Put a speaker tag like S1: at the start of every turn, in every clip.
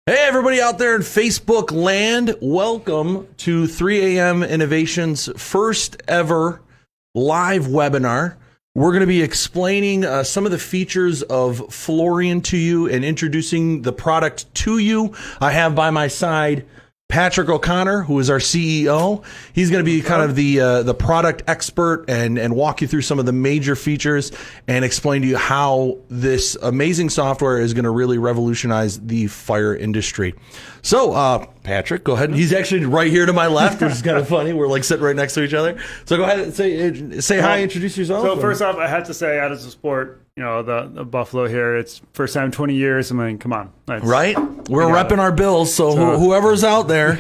S1: Hey, everybody out there in Facebook land, welcome to 3 a.m. Innovation's first ever live webinar. We're going to be explaining some of the features of Florian to you and introducing the product to you. I have by my side Patrick O'Connor, who is our CEO. He's going to be kind of the product expert and walk you through some of the major features and explain to you how this amazing software is going to really revolutionize the fire industry. So, Patrick, go ahead. He's actually right here to my left, which is kind of funny. We're like sitting right next to each other. So go ahead and say hi, introduce yourself.
S2: So first off, I have to say, out of support, the Buffalo here. It's first time in 20 years. I mean, come on.
S1: Right? We're repping our Bills, so whoever's out there,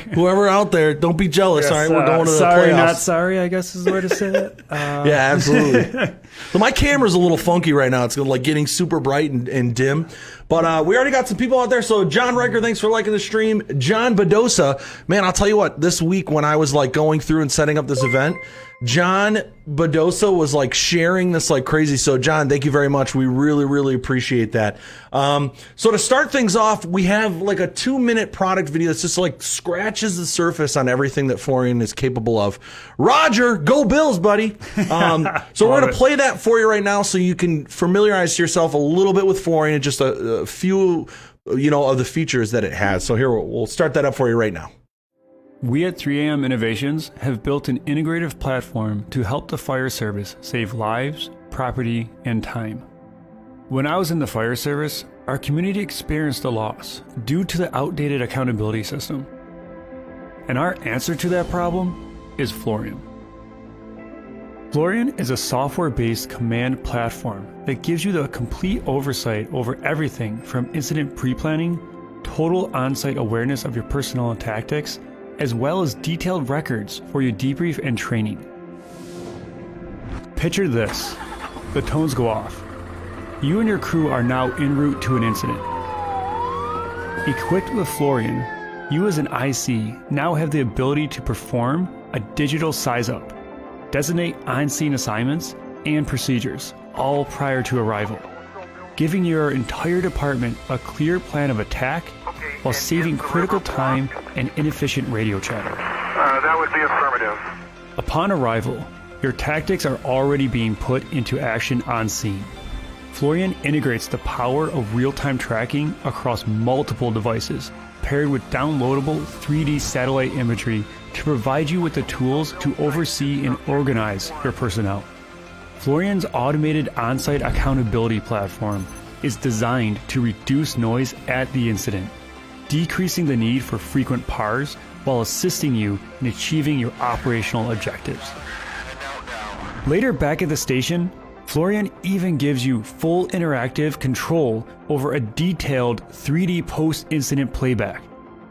S1: don't be jealous.
S2: Yes,
S1: all right, we're going to the
S2: sorry,
S1: playoffs.
S2: not sorry, I guess is the way to say it.
S1: Yeah, absolutely. So my camera's a little funky right now. It's like getting super bright and dim. But we already got some people out there. So John Riker, thanks for liking the stream. John Bedosa, man, I'll tell you what, this week when I was like going through and setting up this event, John Bedosa was like sharing this like crazy. So John, thank you very much. We really, really appreciate that. So to start things off, we have like a 2-minute product video that's just like scratches the surface on everything that Florian is capable of. Roger, go Bills, buddy. So we're going to play that for you right now so you can familiarize yourself a little bit with Florian and just a few, of the features that it has. So here, we'll start that up for you right now.
S2: We at 3AM Innovations have built an integrative platform to help the fire service save lives, property, and time. When I was in the fire service, our community experienced a loss due to the outdated accountability system. And our answer to that problem is Florian. Florian is a software-based command platform that gives you the complete oversight over everything from incident pre-planning, total on-site awareness of your personnel and tactics, as well as detailed records for your debrief and training. Picture this. The tones go off. You and your crew are now en route to an incident. Equipped with Florian, you as an IC now have the ability to perform a digital size-up, designate on-scene assignments and procedures, all prior to arrival, giving your entire department a clear plan of attack while saving critical time and inefficient radio chatter.
S3: That would be affirmative.
S2: Upon arrival, your tactics are already being put into action on scene. Florian integrates the power of real-time tracking across multiple devices, paired with downloadable 3D satellite imagery to provide you with the tools to oversee and organize your personnel. Florian's automated on-site accountability platform is designed to reduce noise at the incident, decreasing the need for frequent PARs while assisting you in achieving your operational objectives. Later back at the station, Florian even gives you full interactive control over a detailed 3D post-incident playback,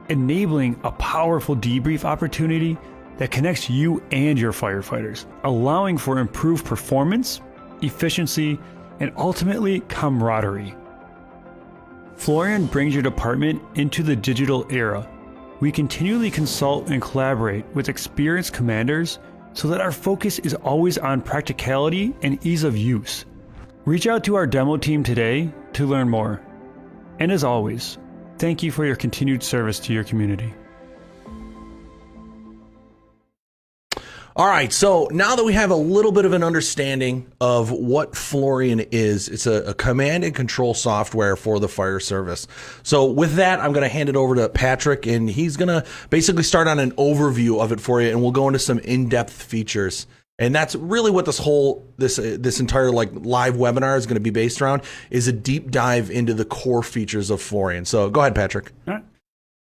S2: enabling a powerful debrief opportunity that connects you and your firefighters, allowing for improved performance, efficiency, and ultimately camaraderie. Florian brings your department into the digital era. We continually consult and collaborate with experienced commanders so that our focus is always on practicality and ease of use. Reach out to our demo team today to learn more. And as always, thank you for your continued service to your community.
S1: All right, so now that we have a little bit of an understanding of what Florian is, it's a command and control software for the fire service. So with that, I'm going to hand it over to Patrick, and he's going to basically start on an overview of it for you, and we'll go into some in-depth features. And that's really what this entire like live webinar is going to be based around, is a deep dive into the core features of Florian. So go ahead, Patrick.
S2: All right.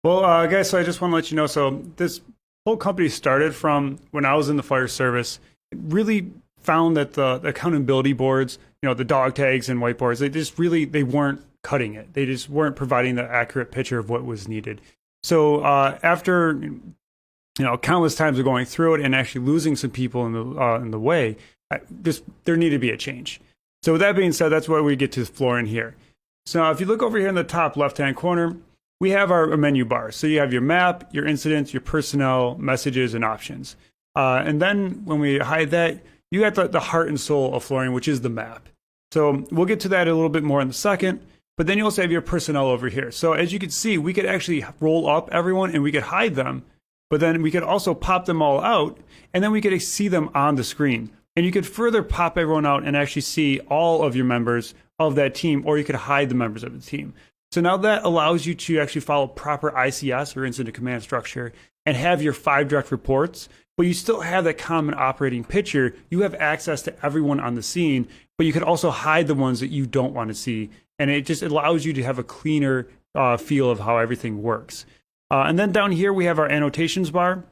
S2: Well, guys, so I just want to let you know, so this whole company started from when I was in the fire service. It really found that the accountability boards, the dog tags and whiteboards, they weren't cutting it. They just weren't providing the accurate picture of what was needed. So after countless times of going through it and actually losing some people in the way, there needed to be a change. So with that being said, that's why we get to Florian here. So if you look over here in the top left-hand corner, we have our menu bar. So you have your map, your incidents, your personnel, messages, and options. And then when we hide that, you got the heart and soul of Florian, which is the map. So we'll get to that a little bit more in a second. But then you also have your personnel over here. So as you can see, we could actually roll up everyone and we could hide them, but then we could also pop them all out, and then we could see them on the screen. And you could further pop everyone out and actually see all of your members of that team, or you could hide the members of the team. So now that allows you to actually follow proper ICS, or incident command structure, and have your 5 direct reports, but you still have that common operating picture. You have access to everyone on the scene, but you could also hide the ones that you don't want to see. And it just allows you to have a cleaner feel of how everything works. And then down here, we have our annotations bar.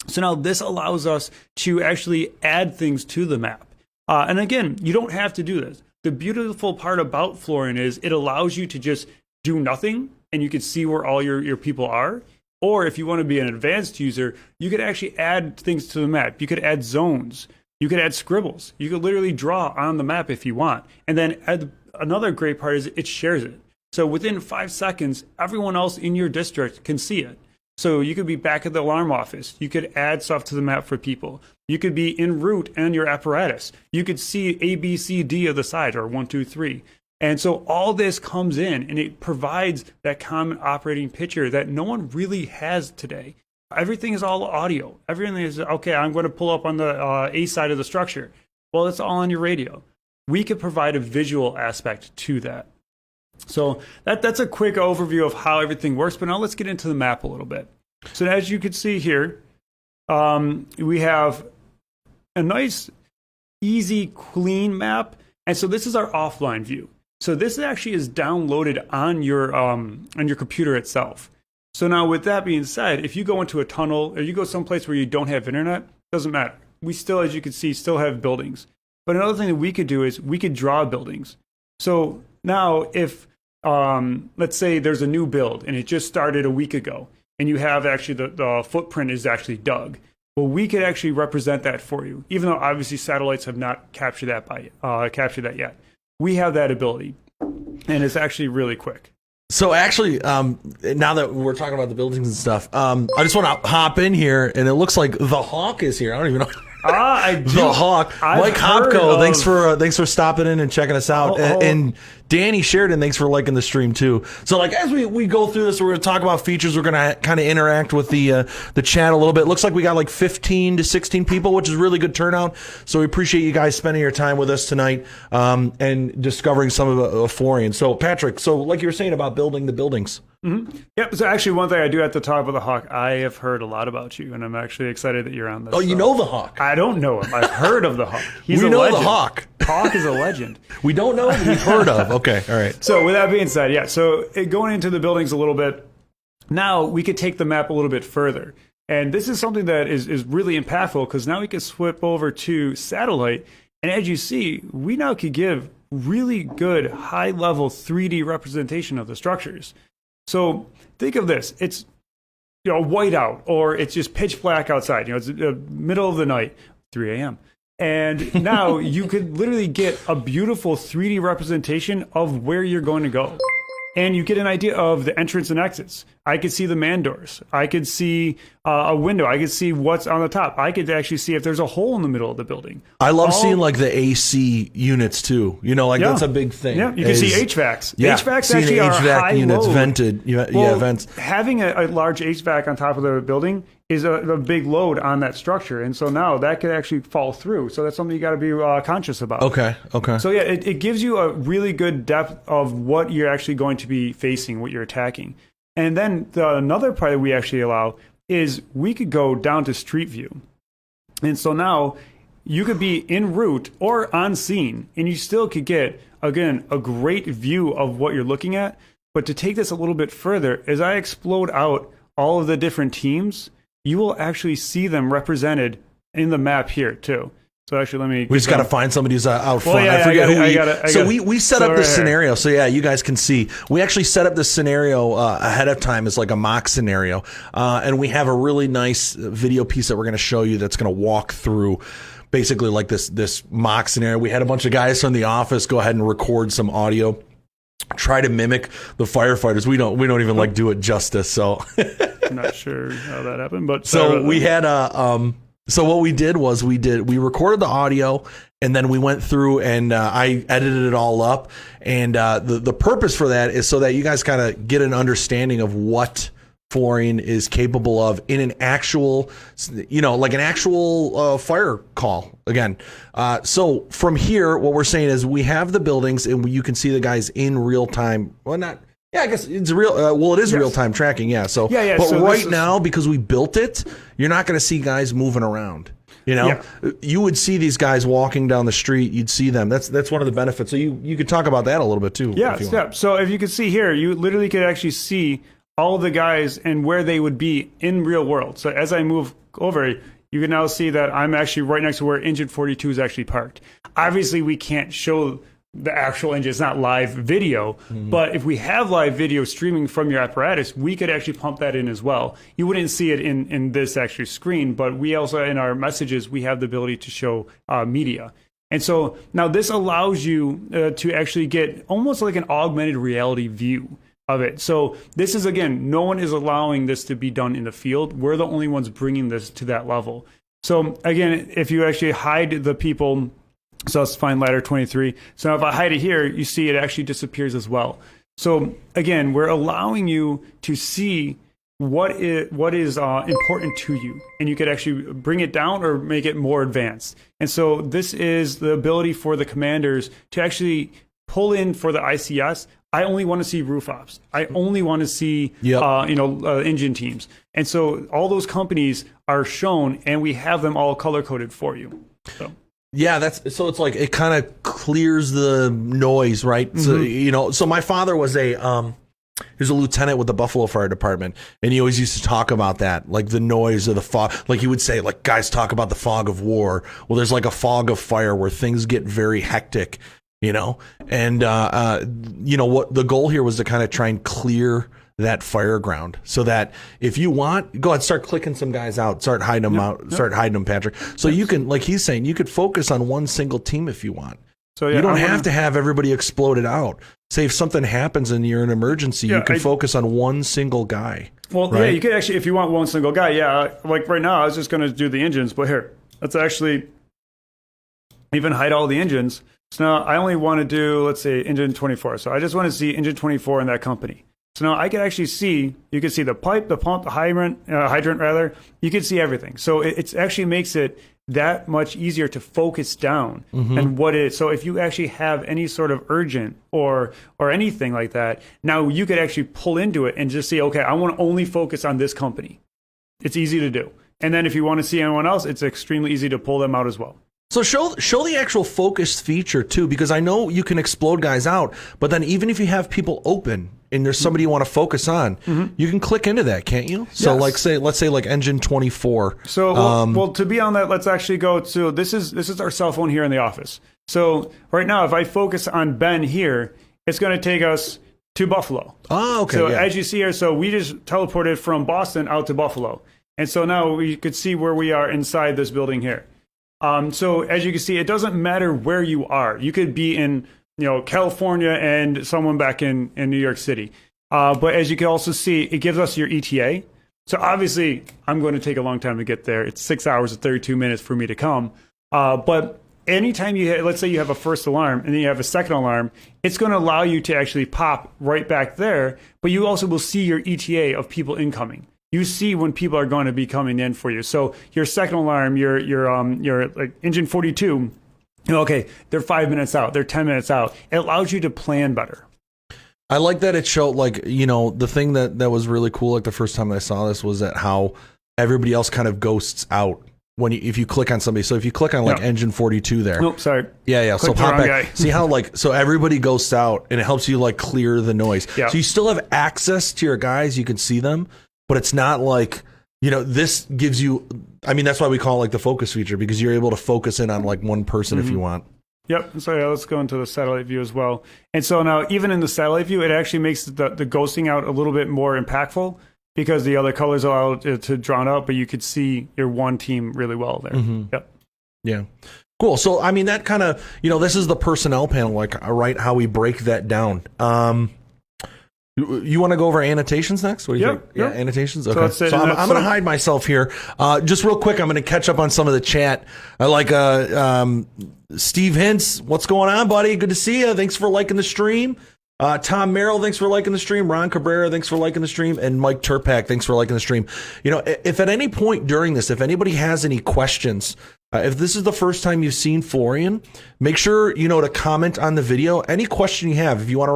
S2: So now this allows us to actually add things to the map. And again, you don't have to do this. The beautiful part about Florian is it allows you to just do nothing, and you can see where all your people are. Or if you want to be an advanced user, you could actually add things to the map. You could add zones. You could add scribbles. You could literally draw on the map if you want. And then another great part is it shares it. So within 5 seconds, everyone else in your district can see it. So you could be back at the alarm office. You could add stuff to the map for people. You could be en route and your apparatus. You could see A, B, C, D of the sides, or 1, 2, 3. And so all this comes in, and it provides that common operating picture that no one really has today. Everything is all audio. Everything is, okay, I'm going to pull up on the A side of the structure. Well, it's all on your radio. We could provide a visual aspect to that. So that's a quick overview of how everything works. But now let's get into the map a little bit. So as you can see here, we have a nice, easy, clean map. And so this is our offline view. So this actually is downloaded on your computer itself. So now with that being said, if you go into a tunnel or you go someplace where you don't have internet, doesn't matter. We still, as you can see, still have buildings. But another thing that we could do is we could draw buildings. So now if, let's say there's a new build and it just started a week ago, and you have actually the footprint is actually dug. Well, we could actually represent that for you, even though obviously satellites have not captured that yet. We have that ability, and it's actually really quick.
S1: So actually, now that we're talking about the buildings and stuff, I just want to hop in here, and it looks like the Hawk is here. I don't even know.
S2: I do.
S1: The Hawk. Mike Hopko, thanks for stopping in and checking us out. And Danny Sheridan, thanks for liking the stream too. So like as we go through this, we're going to talk about features. We're going to kind of interact with the chat a little bit. Looks like we got like 15 to 16 people, which is really good turnout. So we appreciate you guys spending your time with us tonight and discovering some of Florian. So Patrick, so like you were saying about building the buildings.
S2: Mm-hmm. Yep. So actually, one thing I do have to talk about the Hawk. I have heard a lot about you, and I'm actually excited that you're on this.
S1: Oh, you know the Hawk?
S2: I don't know him. I've heard of the Hawk. He's
S1: we
S2: a
S1: know
S2: legend.
S1: the Hawk.
S2: Hawk is a legend.
S1: We don't know him. We've heard of. Okay. All right.
S2: So with that being said, yeah. So going into the buildings a little bit, now we could take the map a little bit further, and this is something that is really impactful because now we can swip over to satellite, and as you see, we now could give really good high-level 3D representation of the structures. So think of this. It's white out, or it's just pitch black outside. It's the middle of the night, 3 a.m. And now you could literally get a beautiful 3D representation of where you're going to go. And you get an idea of the entrance and exits. I could see the man doors. I could see a window. I could see what's on the top. I could actually see if there's a hole in the middle of the building.
S1: I love seeing like the AC units too. That's a big thing.
S2: Yeah, you can see HVACs.
S1: Yeah,
S2: HVACs actually are high
S1: units
S2: load.
S1: vented. Vents.
S2: Having a large HVAC on top of the building is a big load on that structure, and so now that could actually fall through. So that's something you got to be conscious about.
S1: Okay.
S2: So yeah, it gives you a really good depth of what you're actually going to be facing, what you're attacking. And then another part that we actually allow is we could go down to street view. And so now you could be en route or on scene, and you still could get, again, a great view of what you're looking at. But to take this a little bit further, as I explode out all of the different teams, you will actually see them represented in the map here too. So actually, we
S1: just got to find somebody who's out front.
S2: Yeah,
S1: I forget
S2: who
S1: we set up this scenario. So yeah, you guys can see. We actually set up this scenario ahead of time as like a mock scenario. And we have a really nice video piece that we're going to show you that's going to walk through basically like this mock scenario. We had a bunch of guys from the office go ahead and record some audio, try to mimic the firefighters. We don't even like do it justice. So
S2: I'm not sure how that happened, but
S1: so we had So what we did was we recorded the audio, And then we went through and I edited it all up. And the purpose for that is so that you guys kind of get an understanding of what Florian is capable of in an actual, like an actual fire call again. So from here, what we're saying is we have the buildings and you can see the guys in real time. Well, not. Yeah, I guess it's real. It is real time tracking. Yeah. So, but so right now, because we built it, you're not going to see guys moving around. You would see these guys walking down the street. You'd see them. That's one of the benefits. So you could talk about that a little bit too.
S2: Yeah. So if you could see here, you literally could actually see all of the guys and where they would be in real world. So as I move over, you can now see that I'm actually right next to where engine 42 is actually parked. Obviously, we can't show the actual engine. It's not live video, but if we have live video streaming from your apparatus, we could actually pump that in as well. You wouldn't see it in this actual screen, but we also, in our messages, we have the ability to show media. And so now this allows you to actually get almost like an augmented reality view of it. So this is, again, no one is allowing this to be done in the field. We're the only ones bringing this to that level. So again, if you actually hide the people, so let's find ladder 23. So now if I hide it here, you see it actually disappears as well. So again, we're allowing you to see what is important to you, and you could actually bring it down or make it more advanced. And so this is the ability for the commanders to actually pull in for the ICS. I only want to see roof ops. I only want to see engine teams. And so all those companies are shown, and we have them all color coded for you. So.
S1: Yeah, so it's like it kind of clears the noise, right? So my father was he was a lieutenant with the Buffalo Fire Department, and he always used to talk about that, like the noise of the fog. Like he would say, like, guys talk about the fog of war. Well, there's like a fog of fire where things get very hectic, and what the goal here was to kind of try and clear that fire ground, so that if you want, go ahead, start clicking some guys out, start hiding them out, start hiding them, Patrick. So you can, like he's saying, you could focus on one single team if you want. So you don't have to have everybody exploded out. Say if something happens and you're in an emergency, you can focus on one single guy.
S2: Well, right? Yeah, you could actually, if you want one single guy, like right now, I was just going to do the engines, but here, let's actually even hide all the engines. So now I only want to do, let's say, engine 24. So I just want to see engine 24 in that company. So now I can actually see, you can see the pipe, the pump, the hydrant rather. You can see everything. So it actually makes it that much easier to focus down and what it is. So if you actually have any sort of urgent or anything like that, now you could actually pull into it and just see, okay, I want to only focus on this company. It's easy to do. And then if you want to see anyone else, it's extremely easy to pull them out as well.
S1: So show the actual focus feature too, because I know you can explode guys out, but then even if you have people open and there's somebody you want to focus on, you can click into that, can't you? So let's say like engine 24.
S2: So well, to be on that, let's actually go to this is our cell phone here in the office. So right now, if I focus on Ben here, it's going to take us to Buffalo.
S1: Oh, okay.
S2: So as you see here, so we just teleported from Boston out to Buffalo, and so now we could see where we are inside this building here. So as you can see, it doesn't matter where you are. You could be in California and someone back in New York City. But as you can also see, it gives us your ETA. So obviously, I'm going to take a long time to get there. It's 6 hours and 32 minutes for me to come. But anytime let's say you have a first alarm and then you have a second alarm, it's going to allow you to actually pop right back there. But you also will see your ETA of people incoming. You see when people are going to be coming in for you. So your second alarm, your like engine 42, okay, they're 5 minutes out, they're 10 minutes out. It allows you to plan better.
S1: I like that it showed, like, the thing that was really cool, like the first time I saw this, was that how everybody else kind of ghosts out if you click on somebody. So if you click on like engine 42 there.
S2: Nope, sorry.
S1: Yeah. So pop back. See how so everybody ghosts out and it helps you like clear the noise. Yeah. So you still have access to your guys, you can see them. But it's not like, this gives you, that's why we call it like the focus feature, because you're able to focus in on like one person if you want.
S2: Yep. So let's go into the satellite view as well. And so now even in the satellite view, it actually makes the ghosting out a little bit more impactful because the other colors are out to drawn out, but you could see your one team really well there. Yep.
S1: Yeah. Cool. So, that kind of, this is the personnel panel, like, right, how we break that down. You want to go over annotations next? What do you think?
S2: Yep.
S1: Yeah, annotations? Okay.
S2: that's it.
S1: So I'm going to hide myself here. Just real quick, I'm going to catch up on some of the chat. I like Steve Hintz. What's going on, buddy? Good to see you. Thanks for liking the stream. Tom Merrill, thanks for liking the stream. Ron Cabrera, thanks for liking the stream. And Mike Turpak, thanks for liking the stream. You know, if at any point during this, if anybody has any questions, if this is the first time you've seen Florian, make sure, you know, to comment on the video. Any question you have, if you want to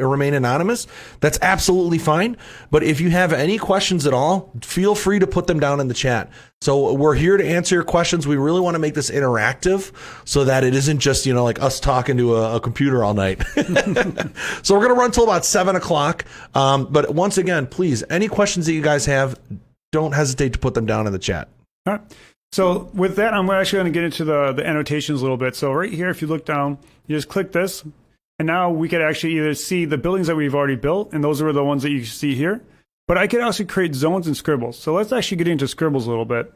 S1: remain anonymous, that's absolutely fine. But if you have any questions at all, feel free to put them down in the chat. So we're here to answer your questions. We really want to make this interactive so that it isn't just, you know, like us talking to a computer all night. So we're going to run till about 7 o'clock. But once again, please, any questions that you guys have, don't hesitate to put them down in the chat.
S2: All right. So with that, I'm actually going to get into the annotations a little bit. So right here, if you look down, you just click this, and now we could actually either see the buildings that we've already built, and those are the ones that you see here. But I could also create zones and scribbles. So let's actually get into scribbles a little bit.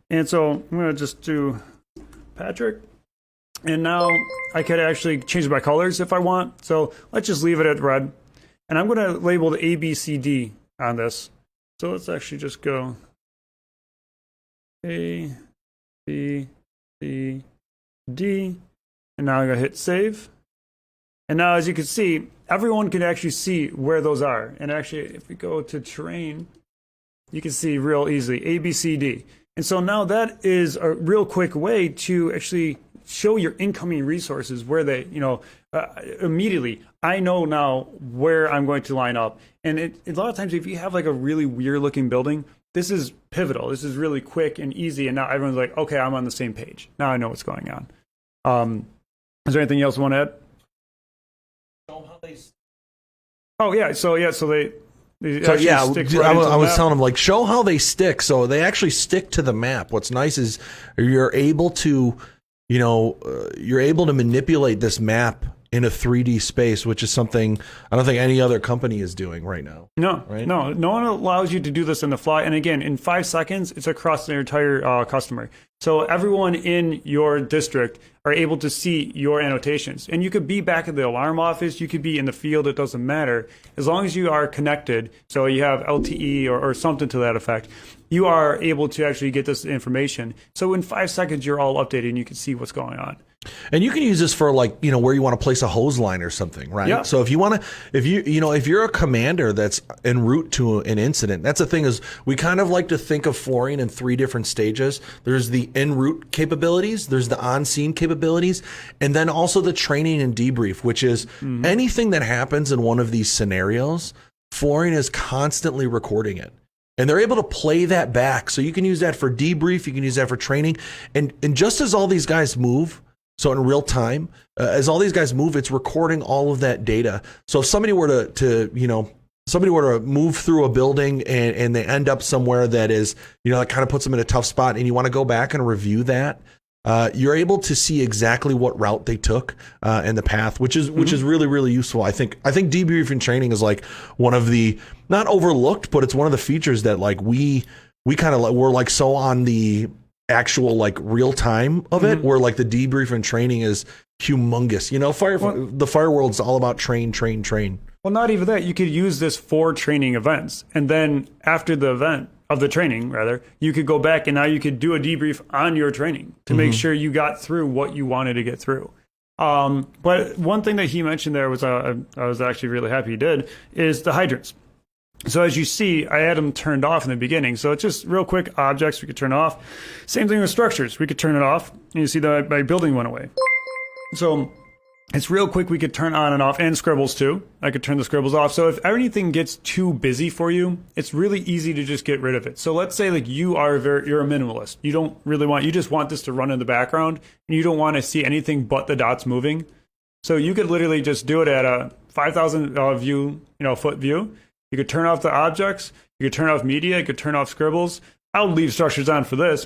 S2: And so I'm going to just do Patrick. And now I could actually change my colors if I want. So let's just leave it at red. And I'm going to label the A, B, C, D on this. So let's actually just go A, B, C, D. And now I'm going to hit save. And now, as you can see, everyone can actually see where those are. And actually, if we go to terrain, you can see real easily A, B, C, D. And so now that is a real quick way to actually show your incoming resources where they, you know, immediately. I know now where I'm going to line up. And a lot of times, if you have like a really weird looking building, this is pivotal. This is really quick and easy. And now everyone's like, okay, I'm on the same page. Now I know what's going on. Is there anything else you want to add? Oh yeah, so they stick right
S1: I
S2: into the
S1: was
S2: map.
S1: telling them, like, show how they stick. So they actually stick to the map. What's nice is you're able to, you know, you're able to manipulate this map in a 3D space, which is something I don't think any other company is doing right now.
S2: No,
S1: right?
S2: No one allows you to do this in the fly. And again, in 5 seconds, it's across their entire customer. So everyone in your district are able to see your annotations. And you could be back at the alarm office, you could be in the field, it doesn't matter. As long as you are connected, so you have LTE or something to that effect, you are able to actually get this information. So in 5 seconds, you're all updated and you can see what's going on.
S1: And you can use this for, like, you know, where you want to place a hose line or something, right?
S2: Yeah.
S1: So if you want to, if you're a commander that's en route to an incident, that's the thing is we kind of like to think of Florian in 3 different stages. There's the en route capabilities, there's the on scene capabilities, and then also the training and debrief, which is anything that happens in one of these scenarios, Florian is constantly recording it. And they're able to play that back. So you can use that for debrief, you can use that for training. And just as all these guys move, so in real time, as all these guys move, it's recording all of that data. So if somebody were to move through a building and they end up somewhere that is, you know, that kind of puts them in a tough spot, and you want to go back and review that, you're able to see exactly what route they took and the path, which is really, really useful. I think debriefing training is like one of the, not overlooked, but it's one of the features that, like, we kind of, we're like so on the actual, like, real time of it, where, like, the debrief and training is humongous. You know, the fire world's all about train.
S2: Well, not even that. You could use this for training events. And then after the event of the training, rather, you could go back and now you could do a debrief on your training to make sure you got through what you wanted to get through. But one thing that he mentioned there was, I was actually really happy he did, is the hydrants. So as you see, I had them turned off in the beginning. So it's just real quick objects we could turn off. Same thing with structures. We could turn it off. And you see that my building went away. So it's real quick. We could turn on and off, and scribbles too. I could turn the scribbles off. So if anything gets too busy for you, it's really easy to just get rid of it. So let's say, like, you're a minimalist. You don't really you just want this to run in the background, and you don't want to see anything but the dots moving. So you could literally just do it at a 5,000 foot view. You could turn off the objects, you could turn off media, you could turn off scribbles. I'll leave structures on for this,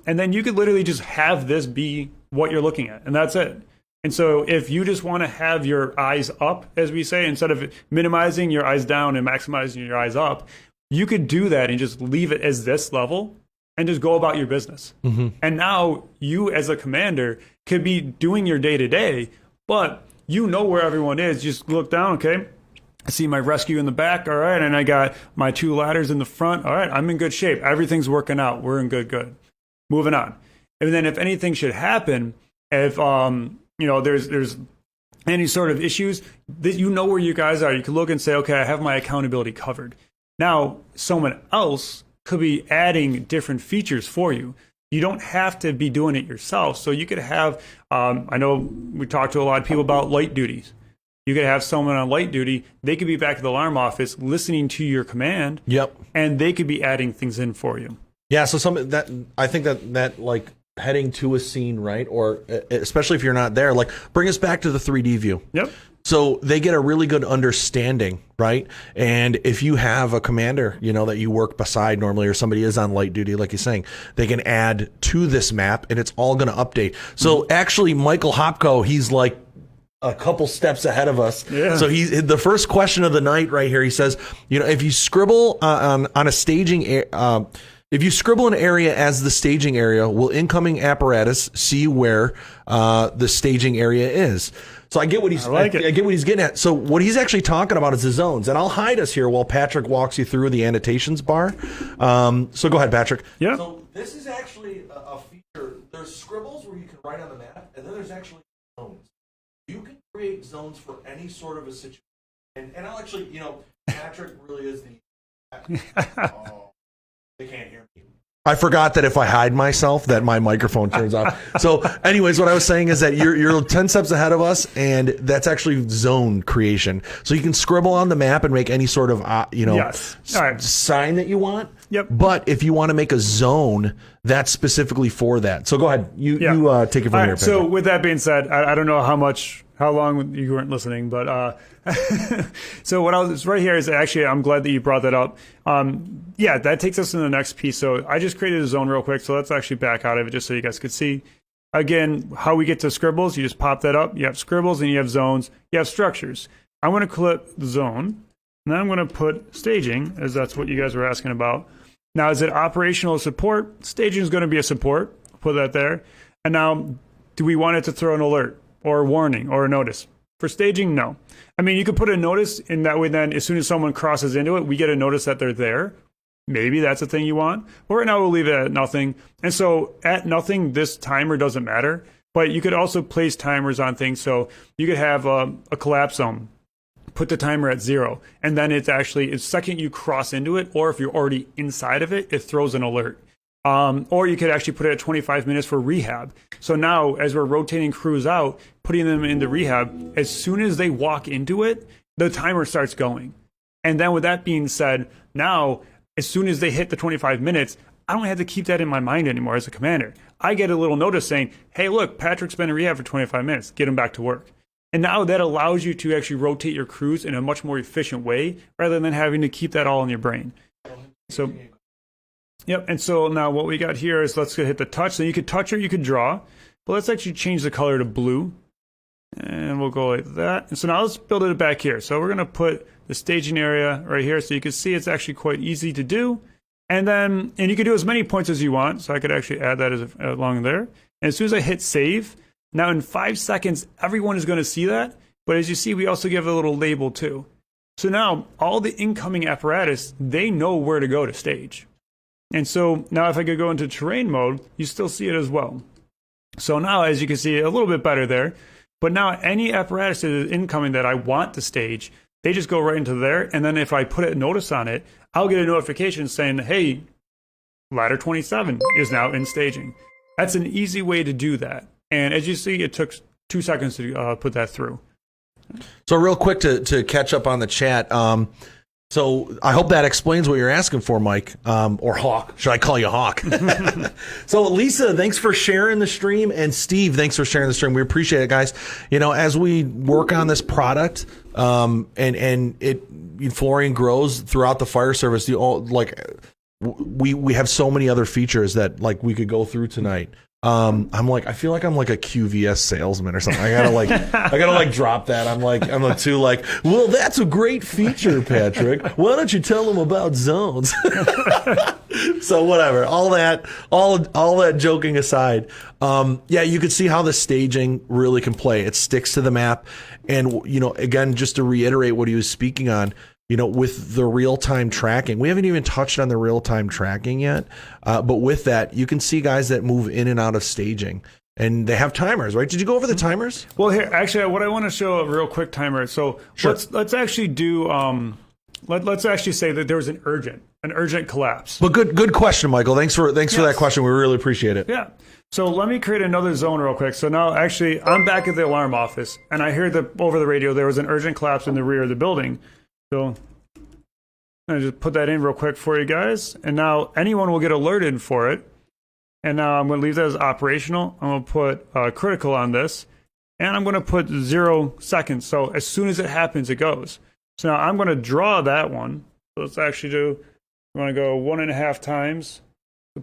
S2: and then you could literally just have this be what you're looking at, and that's it. And so if you just want to have your eyes up, as we say, instead of minimizing your eyes down and maximizing your eyes up, you could do that and just leave it as this level and just go about your business. And now you, as a commander, could be doing your day-to-day, but you know where everyone is. Just look down, okay? I see my rescue in the back. All right. And I got my 2 ladders in the front. All right. I'm in good shape. Everything's working out. We're in good. Moving on. And then if anything should happen, if, there's any sort of issues, that you know where you guys are. You can look and say, okay, I have my accountability covered. Now, someone else could be adding different features for you. You don't have to be doing it yourself. So you could have, I know we talked to a lot of people about light duties. You could have someone on light duty. They could be back at the alarm office listening to your command.
S1: Yep.
S2: And they could be adding things in for you.
S1: Yeah. So I think that like heading to a scene, right? Or especially if you're not there, like bring us back to the 3D view.
S2: Yep.
S1: So they get a really good understanding, right? And if you have a commander, that you work beside normally, or somebody is on light duty, like you're saying, they can add to this map and it's all going to update. So actually, Michael Hopko, he's like a couple steps ahead of us.
S2: Yeah.
S1: So the first question of the night right here, he says, if you scribble on a staging, if you scribble an area as the staging area, will incoming apparatus see where the staging area is? So I get what he's I get what he's getting at. So what he's actually talking about is the zones, and I'll hide us here while Patrick walks you through the annotations bar. So go ahead, Patrick.
S2: Yeah.
S1: So this is actually a feature. There's scribbles where you can write on the map, and then there's actually zones. You can create zones for any sort of a situation, and I'll actually, Patrick really is the. They can't hear me. I forgot that if I hide myself, that my microphone turns off. So anyways, what I was saying is that you're 10 steps ahead of us, and that's zone creation. So you can scribble on the map and make any sort of,
S2: Yes. All right.
S1: sign that you want.
S2: Yep.
S1: But if you want to make a zone, that's specifically for that. So go ahead. You take it from here.
S2: So with that being said, I don't know how long you weren't listening, but so what I was right here is actually, I'm glad that you brought that up. That takes us to the next piece. So I just created a zone real quick. So let's actually back out of it just so you guys could see. Again, how we get to scribbles, you just pop that up. You have scribbles and you have zones. You have structures. I'm going to clip the zone. And then I'm going to put staging, as that's what you guys were asking about. Now, is it operational support? Staging is going to be a support. Put that there. And now, do we want it to throw an alert or a warning or a notice? For staging, no. I mean, you could put a notice in that way, then as soon as someone crosses into it, we get a notice that they're there. Maybe that's a thing you want. But right now, we'll leave it at nothing. And so at nothing, this timer doesn't matter. But you could also place timers on things. So you could have a collapse zone. Put the timer at 0. And then it's actually, the second you cross into it, or if you're already inside of it, it throws an alert. Or you could actually put it at 25 minutes for rehab. So now, as we're rotating crews out, putting them into rehab, as soon as they walk into it, the timer starts going. And then with that being said, now, as soon as they hit the 25 minutes, I don't have to keep that in my mind anymore as a commander. I get a little notice saying, hey, look, Patrick's been in rehab for 25 minutes. Get him back to work. And now that allows you to actually rotate your crews in a much more efficient way rather than having to keep that all in your brain. So, yep. And so now what we got here is let's hit the touch. So you could touch or you could draw, but let's actually change the color to blue. And we'll go like that. And so now let's build it back here. So we're going to put the staging area right here. So you can see it's actually quite easy to do. And you can do as many points as you want. So I could actually add that along there. And as soon as I hit save, now in 5 seconds, everyone is going to see that. But as you see, we also give a little label too. So now all the incoming apparatus, they know where to go to stage. And so now if I could go into terrain mode, you still see it as well. So now, as you can see, a little bit better there. But now any apparatus that is incoming that I want to stage, they just go right into there. And then if I put a notice on it, I'll get a notification saying, hey, ladder 27 is now in staging. That's an easy way to do that. And as you see, it took 2 seconds to put that through.
S1: So real quick to catch up on the chat. So I hope that explains what you're asking for, Mike, or Hawk. Should I call you Hawk? So Lisa, thanks for sharing the stream, and Steve, thanks for sharing the stream. We appreciate it, guys. As we work on this product, and Florian grows throughout the fire service, we have so many other features that we could go through tonight. I'm like, I feel like I'm like a QVS salesman or something. I gotta drop that. I'm too like, well, that's a great feature, Patrick. Why don't you tell them about zones? So whatever, all that joking aside, yeah, you could see how the staging really can play. It sticks to the map. And, again, just to reiterate what he was speaking on, with the real-time tracking, we haven't even touched on the real-time tracking yet. But with that, you can see guys that move in and out of staging, and they have timers, right? Did you go over the timers?
S2: Well, here, actually, what I want to show a real quick timer. So
S1: sure.
S2: let's actually do. Let's actually say that there was an urgent collapse.
S1: But good question, Michael. Thanks for that question. We really appreciate it.
S2: Yeah. So let me create another zone real quick. So now, actually, I'm back at the alarm office, and I hear over the radio there was an urgent collapse in the rear of the building. So I just put that in real quick for you guys. And now anyone will get alerted for it. And now I'm going to leave that as operational. I'm going to put critical on this. And I'm going to put 0 seconds. So as soon as it happens, it goes. So now I'm going to draw that one. So let's actually we want to go 1.5 times.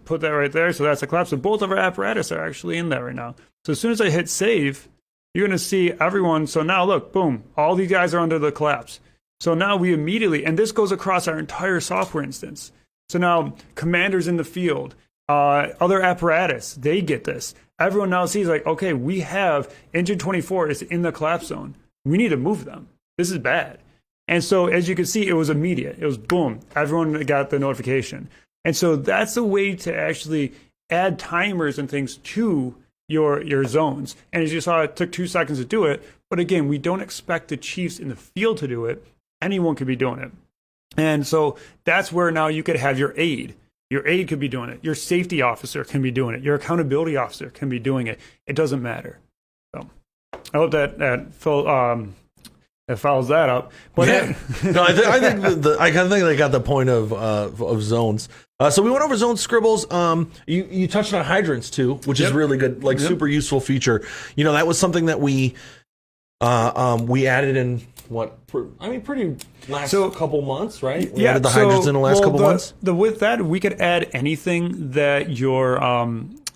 S2: Put that right there. So that's a collapse. So both of our apparatus are actually in there right now. So as soon as I hit save, you're going to see everyone. So now look, boom, all these guys are under the collapse. So now we immediately, and this goes across our entire software instance. So now commanders in the field, other apparatus, they get this. Everyone now sees like, okay, we have engine 24 is in the collapse zone. We need to move them. This is bad. And so as you can see, it was immediate. It was boom. Everyone got the notification. And so that's a way to actually add timers and things to your zones. And as you saw, it took 2 seconds to do it. But again, we don't expect the chiefs in the field to do it. Anyone could be doing it. And so that's where now you could have your aide. Your aide could be doing it. Your safety officer can be doing it. Your accountability officer can be doing it. It doesn't matter. So I hope that follows that up. But
S1: yeah. No, I think they got the point of zones. So we went over zone scribbles. You touched on hydrants too, which is really good, super useful feature. That was something that we added in pretty last couple months, right? We added the hydrants in the last couple months.
S2: With that, we could add anything that your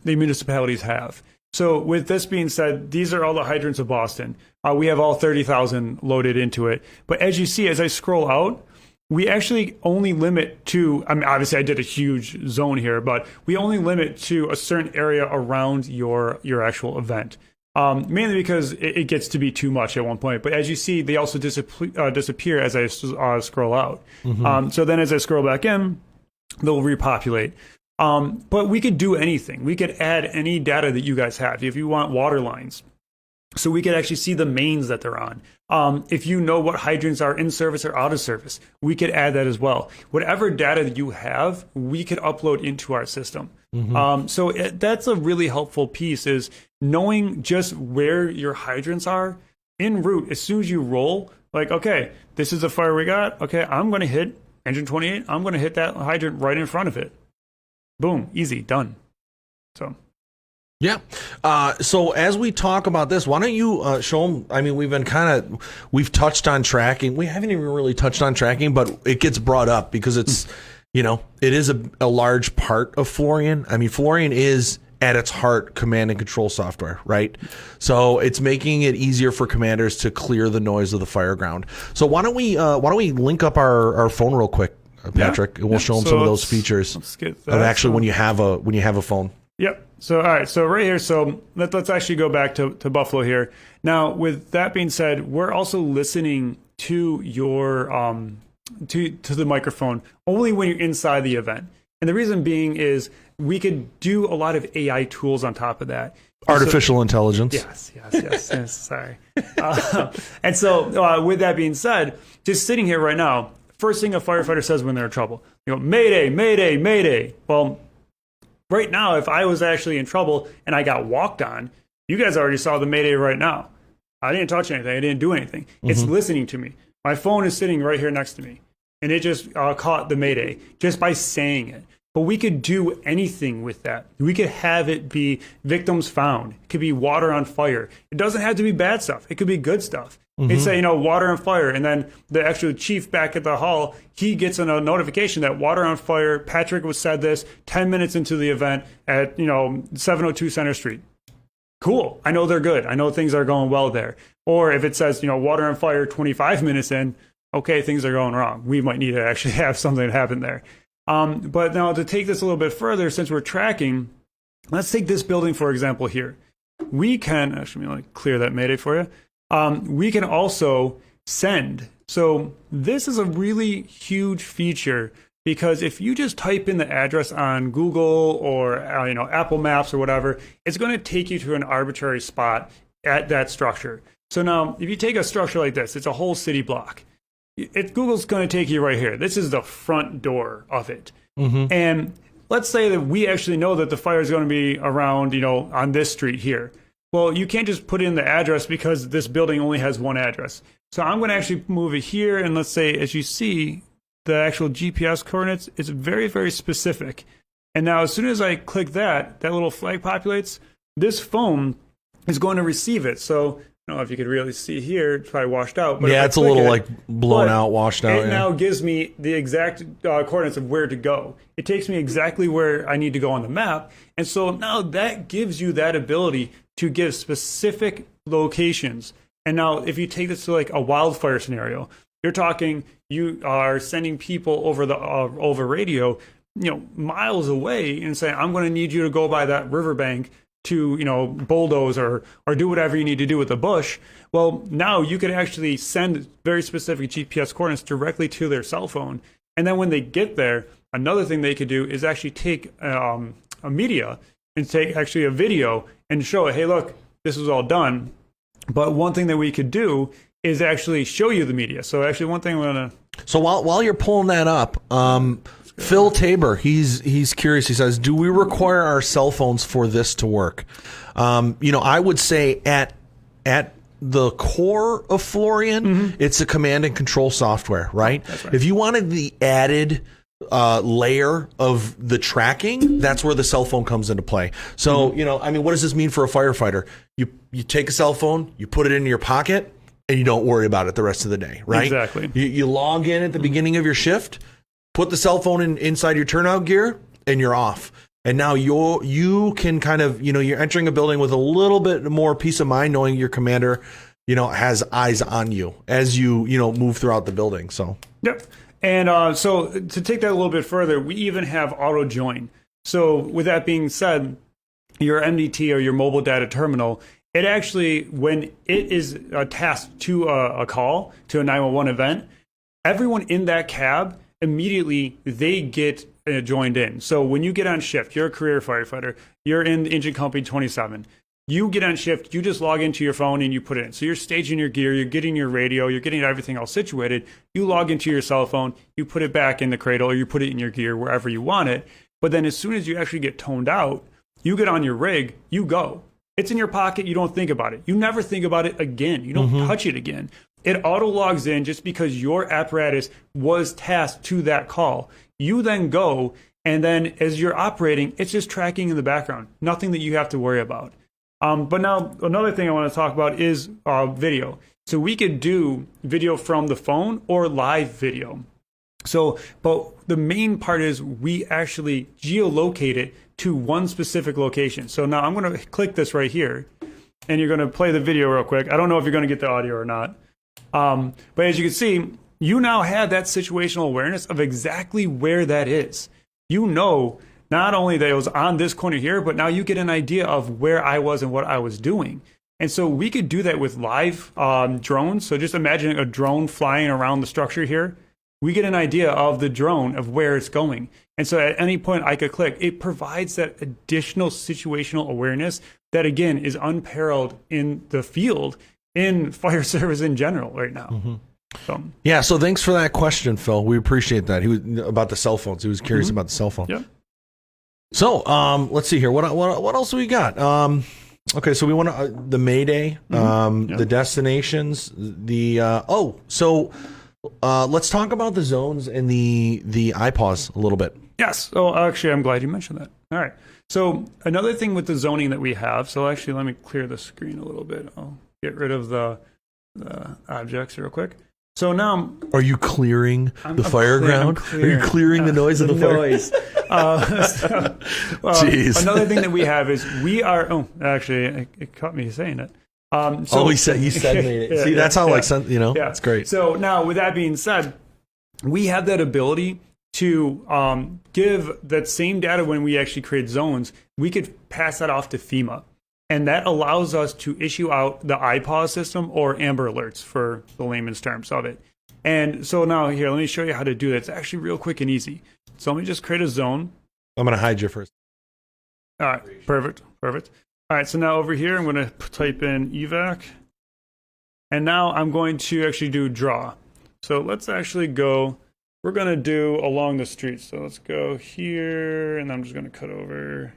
S2: the municipalities have. So with this being said, these are all the hydrants of Boston. We have all 30,000 loaded into it. But as you see, as I scroll out, we actually only limit to, obviously I did a huge zone here, but we only limit to a certain area around your actual event. Mainly because it gets to be too much at one point. But as you see, they also disappear as I scroll out. Mm-hmm. So then as I scroll back in, they'll repopulate. But we could do anything. We could add any data that you guys have. If you want water lines, so we could actually see the mains that they're on. If you know what hydrants are in service or out of service, we could add that as well. Whatever data that you have, we could upload into our system. Mm-hmm. So that's a really helpful piece, is knowing just where your hydrants are en route. As soon as you roll, like, okay, this is the fire we got. Okay, I'm going to hit engine 28. I'm going to hit that hydrant right in front of it. Boom, easy, done. So.
S1: Yeah. So as we talk about this, why don't you show them? We've touched on tracking. We haven't even really touched on tracking, but it gets brought up because it's, it is a large part of Florian. Florian is at its heart command and control software, right? So it's making it easier for commanders to clear the noise of the fire ground. So why don't we link up our phone real quick, Patrick, and we'll show them some of those features of actually when you have a phone.
S2: Yep. So, all right. So right here. So let's actually go back to Buffalo here. Now, with that being said, we're also listening to your to the microphone only when you're inside the event. And the reason being is we could do a lot of AI tools on top of that.
S1: Artificial intelligence.
S2: Yes. Sorry. And so with that being said, just sitting here right now, first thing a firefighter says when they're in trouble, Mayday, Mayday, Mayday. Well, right now, if I was actually in trouble and I got walked on, you guys already saw the Mayday right now. I didn't touch anything. I didn't do anything. Mm-hmm. It's listening to me. My phone is sitting right here next to me. And it just caught the Mayday just by saying it. But we could do anything with that. We could have it be victims found. It could be water on fire. It doesn't have to be bad stuff. It could be good stuff. It'd say, water on fire. And then the actual chief back at the hall, he gets a notification that water on fire. Patrick was said this 10 minutes into the event at, 702 Center Street. Cool. I know they're good. I know things are going well there. Or if it says, water on fire 25 minutes in, okay, things are going wrong. We might need to actually have something happen there. But now to take this a little bit further, since we're tracking, let's take this building, for example, here. We can, actually, let me clear that Mayday for you. We can also send. So this is a really huge feature because if you just type in the address on Google or Apple Maps or whatever, it's going to take you to an arbitrary spot at that structure. So now if you take a structure like this, it's a whole city block. Google's going to take you right here. This is the front door of it. And let's say that we actually know that the fire is going to be around, on this street here. Well, you can't just put in the address because this building only has one address. So I'm going to actually move it here. And let's say, as you see, the actual GPS coordinates is very, very specific. And now as soon as I click that little flag populates, this phone is going to receive it. So I don't know if you could really see here, it's probably washed out. But
S1: yeah, it's a little blown out, washed out.
S2: It now gives me the exact coordinates of where to go. It takes me exactly where I need to go on the map. And so now that gives you that ability to give specific locations. And now if you take this to a wildfire scenario, you're talking, you are sending people over radio, miles away and saying, I'm going to need you to go by that riverbank to, bulldoze or do whatever you need to do with the bush. Well, now you could actually send very specific GPS coordinates directly to their cell phone. And then when they get there, another thing they could do is actually take a media and take actually a video and show it, hey, look, this was all done. But one thing that we could do is actually show you the media. So actually one thing I'm going to...
S1: So while you're pulling that up, Phil Tabor, he's curious. He says, do we require our cell phones for this to work? I would say at the core of Florian, it's a command and control software, right? That's right. If you wanted the added layer of the tracking, that's where the cell phone comes into play. So, what does this mean for a firefighter? You take a cell phone, you put it in your pocket, and you don't worry about it the rest of the day, right?
S2: Exactly.
S1: You log in at the beginning of your shift, put the cell phone inside your turnout gear, and you're off. And now you can kind of, you're entering a building with a little bit more peace of mind, knowing your commander, has eyes on you as you, move throughout the building. So,
S2: yep. And so to take that a little bit further, we even have auto join. So with that being said, your MDT or your mobile data terminal, it actually, when it is tasked to a call, to a 911 event, everyone in that cab, immediately they get joined in. So when you get on shift, you're a career firefighter, you're in Engine Company 27, you get on shift, you just log into your phone and you put it in. So you're staging your gear, you're getting your radio, you're getting everything all situated. You log into your cell phone, you put it back in the cradle, or you put it in your gear wherever you want it. But then as soon as you actually get toned out, you get on your rig, you go. It's in your pocket, you don't think about it. You never think about it again. You don't touch it again. It auto logs in just because your apparatus was tasked to that call. You then go, and then as you're operating, it's just tracking in the background. Nothing that you have to worry about. But now another thing I want to talk about is video. So we could do video from the phone or live video. So, but the main part is we actually geolocate it to one specific location. So now I'm going to click this right here, and you're going to play the video real quick. I don't know if you're going to get the audio or not. But as you can see, you now have that situational awareness of exactly where that is. Not only that it was on this corner here, but now you get an idea of where I was and what I was doing. And so we could do that with live drones. So just imagine a drone flying around the structure here. We get an idea of the drone, of where it's going. And so at any point I could click. It provides that additional situational awareness that, again, is unparalleled in the field, in fire service in general right now.
S1: So thanks for that question, Phil. We appreciate that. He was about the cell phones. He was curious about the cell phone.
S2: Yep.
S1: So let's see here. What else do we got? Okay, so we want the Mayday, the destinations, let's talk about the zones and the IPAWS a little bit.
S2: Yes. Oh, actually, I'm glad you mentioned that. All right. So another thing with the zoning that we have. So actually, let me clear the screen a little bit. I'll get rid of the the objects real quick. So now,
S1: are you clearing the fire ground? Are you clearing the noise of the fire? Jeez.
S2: Another thing that we have is we are. Oh, actually, it caught me saying it.
S1: You said made it. See, that's how it's great.
S2: So now, with that being said, we have that ability to give that same data when we actually create zones. We could pass that off to FEMA. And that allows us to issue out the IPAWS system or Amber Alerts for the layman's terms of it. And so now here, let me show you how to do that. It's actually real quick and easy. So let me just create a zone.
S1: I'm going to hide you first.
S2: All right, perfect. All right, so now over here, I'm going to type in evac. And now I'm going to actually do draw. So let's actually go, we're going to do along the street. So let's go here, and I'm just going to cut over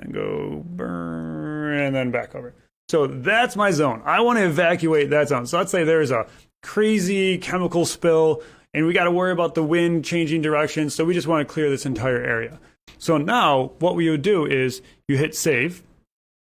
S2: and go burn, and then back over. So that's my zone. I want to evacuate that zone. So let's say there's a crazy chemical spill, and we got to worry about the wind changing direction. So we just want to clear this entire area. So now what we would do is you hit save,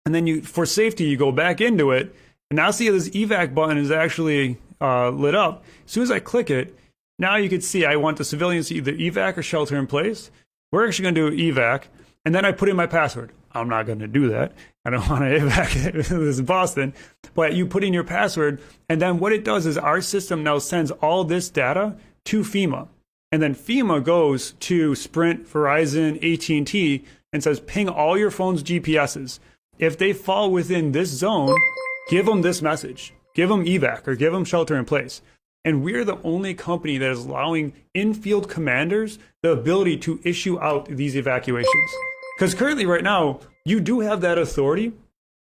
S2: and then for safety, you go back into it. And now see this evac button is actually lit up. As soon as I click it, now you can see I want the civilians to either evac or shelter in place. We're actually going to do evac. And then I put in my password. I'm not going to do that. I don't want to evacuate. This is Boston. But you put in your password. And then what it does is our system now sends all this data to FEMA. And then FEMA goes to Sprint, Verizon, AT&T, and says, ping all your phone's GPSs. If they fall within this zone, give them this message. Give them evac or give them shelter in place. And we're the only company that is allowing in-field commanders the ability to issue out these evacuations. Because currently right now, you do have that authority,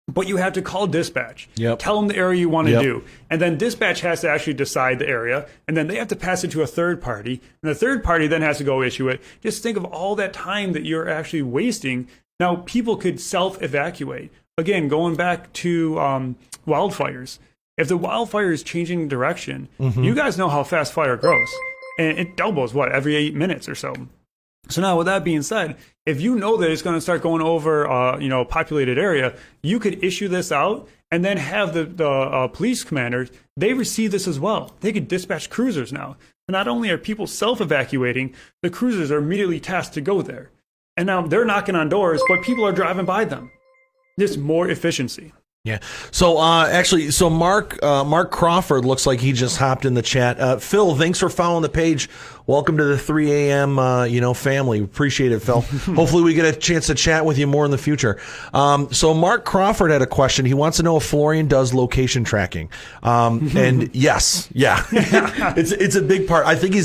S2: but you have to call dispatch.
S1: Yep.
S2: Tell them the area you want to do. And then dispatch has to actually decide the area. And then they have to pass it to a third party. And the third party then has to go issue it. Just think of all that time that you're actually wasting. Now, people could self-evacuate. Again, going back to wildfires. If the wildfire is changing direction, you guys know how fast fire grows. And it doubles, every 8 minutes or so. So now with that being said, if you know that it's going to start going over a populated area, you could issue this out and then have the police commanders, they receive this as well. They could dispatch cruisers now. And not only are people self-evacuating, the cruisers are immediately tasked to go there. And now they're knocking on doors, but people are driving by them. There's more efficiency.
S1: Yeah. So so Mark Crawford looks like he just hopped in the chat. Phil, thanks for following the page. Welcome to the 3 a.m. Family. Appreciate it, Phil. Hopefully we get a chance to chat with you more in the future. So Mark Crawford had a question. He wants to know if Florian does location tracking. And yes, it's a big part. I think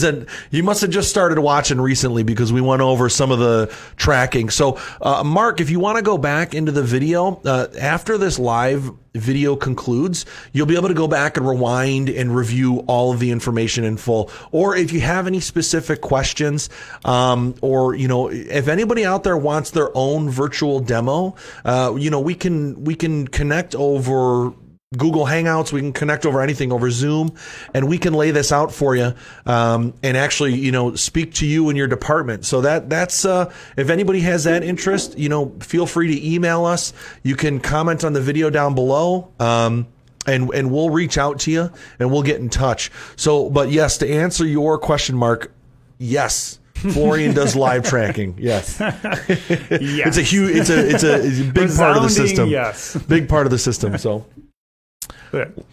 S1: you must have just started watching recently because we went over some of the tracking. So Mark, if you want to go back into the video after this live video concludes, you'll be able to go back and rewind and review all of the information in full. Or if you have any specific questions, or if anybody out there wants their own virtual demo, we can connect over Google Hangouts, we can connect over anything, over Zoom, and we can lay this out for you, and actually, speak to you and your department. So that's if anybody has that interest, feel free to email us. You can comment on the video down below, and we'll reach out to you and we'll get in touch. So, but yes, to answer your question, Mark, yes. Florian does live tracking. Yes. It's a big part of the system.
S2: Yes.
S1: Big part of the system. So.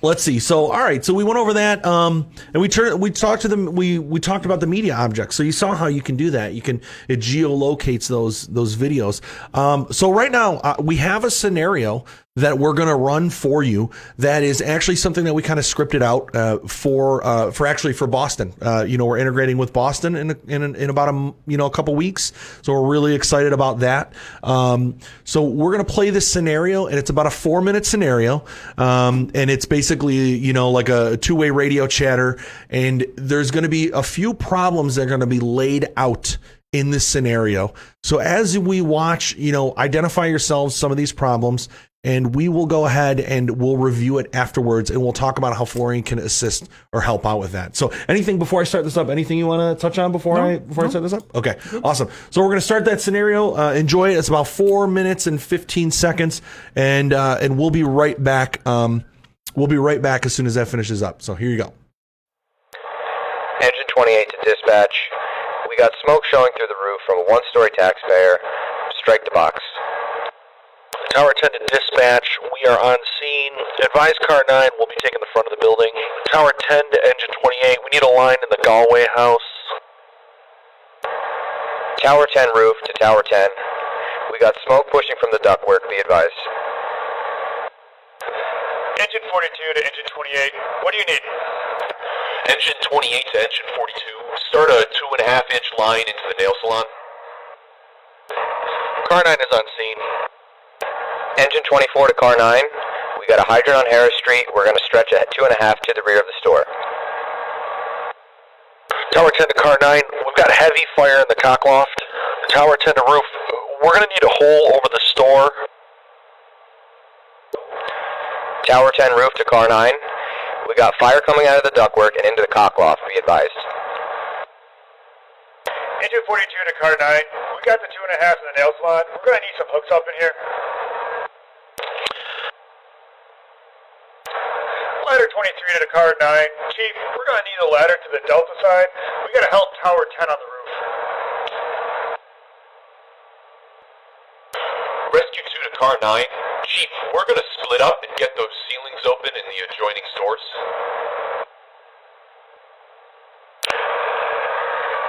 S1: Let's see. So, all right. So we went over that, and we talked to them. We talked about the media objects. So you saw how you can do that. It geolocates those videos. So right now we have a scenario that we're going to run for you. That is actually something that we kind of scripted out for Boston. We're integrating with Boston in about a couple weeks. So we're really excited about that. So we're going to play this scenario, and it's about a 4-minute scenario. And it's basically, like a two-way radio chatter. And there's going to be a few problems that are going to be laid out in this scenario. So as we watch, identify yourselves some of these problems, and we will go ahead and we'll review it afterwards, and we'll talk about how Florian can assist or help out with that. So anything before I start this up, anything you want to touch on before I start this up? Okay, awesome. So we're going to start that scenario. Enjoy it. It's about 4 minutes and 15 seconds, and we'll be right back. We'll be right back as soon as that finishes up. So here you go.
S4: Engine 28 to dispatch. We got smoke showing through the roof from a one-story taxpayer. Strike the box.
S5: Tower 10 to dispatch. We are on scene. Advise car 9 will be taking the front of the building. Tower 10 to engine 28. We need a line in the Galway house.
S4: Tower 10 roof to Tower 10. We got smoke pushing from the ductwork. Be advised.
S3: Engine 42 to engine 28. What do you need?
S5: Engine 28 to engine 42. Start a 2.5-inch line into the nail salon. Car 9 is on scene.
S4: Engine 24 to car 9. We got a hydrant on Harris Street. We're going to stretch a 2.5 to the rear of the store.
S5: Tower 10 to car 9. We've got heavy fire in the cock loft. Tower 10 to roof. We're going to need a hole over the store.
S4: Tower 10 roof to car 9. We got fire coming out of the ductwork and into the cock loft. Be advised.
S3: Engine 42 to car 9. We got the 2.5 in the nail salon. We're going to need some hooks up in here. Ladder 23 to the car 9. Chief, we're going to need a ladder to the delta side. We got to help Tower 10 on the roof.
S5: Rescue 2 to car 9. Chief, we're going to split up and get those ceilings open in the adjoining stores.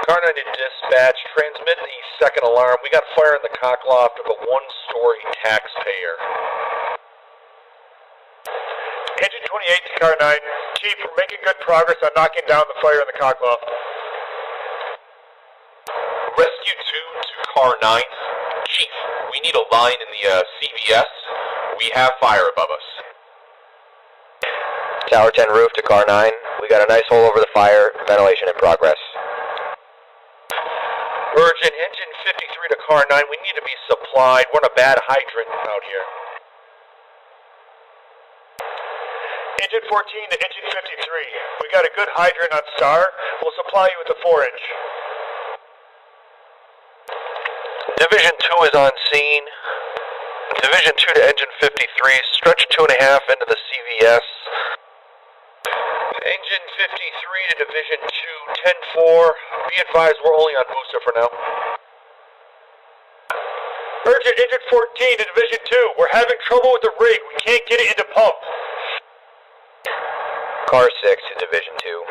S5: Car 9 to dispatch. Transmit the second alarm. We got fire in the cock loft of a one-story taxpayer.
S3: Engine 28 to car 9. Chief, we're making good progress on knocking down the fire in the cock loft.
S5: Rescue 2 to car 9. Chief, we need a line in the CVS. We have fire above us.
S4: Tower 10 roof to car 9. We got a nice hole over the fire. Ventilation in progress.
S5: Urgent, engine 53 to car 9. We need to be supplied. We're on a bad hydrant out here.
S3: Engine 14 to engine 53. We got a good hydrant on Star. We'll supply you with a 4-inch.
S5: Division 2 is on scene. Division 2 to engine 53. Stretch 2.5 into the CVS. Engine 53 to Division 2, 10-4. Be advised, we're only on booster for now.
S3: Urgent, engine 14 to Division 2. We're having trouble with the rig. We can't get it into pump.
S4: Car 6 to Division 2.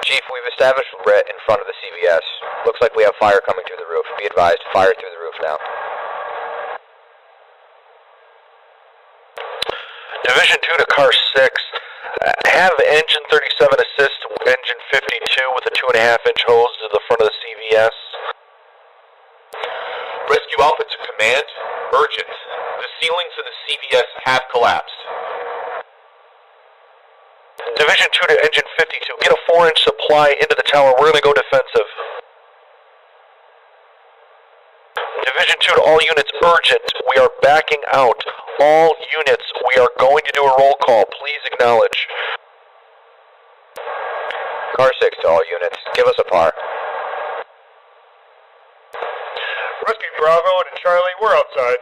S4: Chief, we've established Brett in front of the CVS. Looks like we have fire coming through the roof. Be advised, fire through the roof now.
S5: Division 2 to car 6. Have engine 37 assist engine 52 with a 2.5-inch hose to the front of the CVS. Rescue Alpha to command. Urgent. The ceilings in the CVS have collapsed. Division 2 to engine 52. Get a 4-inch supply into the tower. We're going to go defensive. Division 2 to all units, urgent. We are backing out. All units, we are going to do a roll call. Please acknowledge.
S4: Car 6 to all units. Give us a par.
S3: Rescue Bravo and Charlie, we're outside.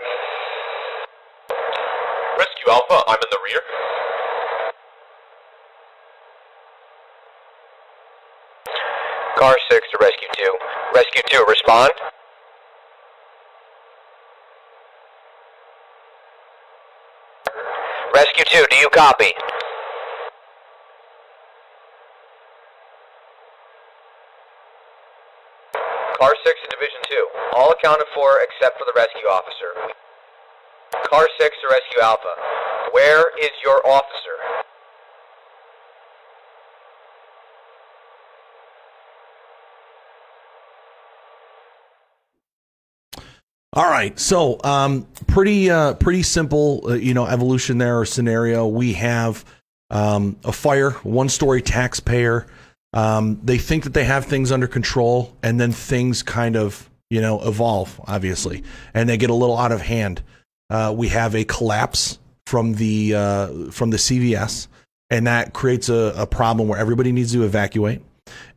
S5: Rescue Alpha, I'm in the rear.
S4: Car 6 to Rescue 2. Rescue 2, respond. Rescue 2, do you copy? Car 6 to Division 2. All accounted for except for the rescue officer. Car 6 to Rescue Alpha. Where is your officer?
S1: All right, so pretty simple, evolution there or scenario. We have a fire, one-story taxpayer. They think that they have things under control, and then things kind of evolve, obviously, and they get a little out of hand. We have a collapse from the CVS, and that creates a problem where everybody needs to evacuate,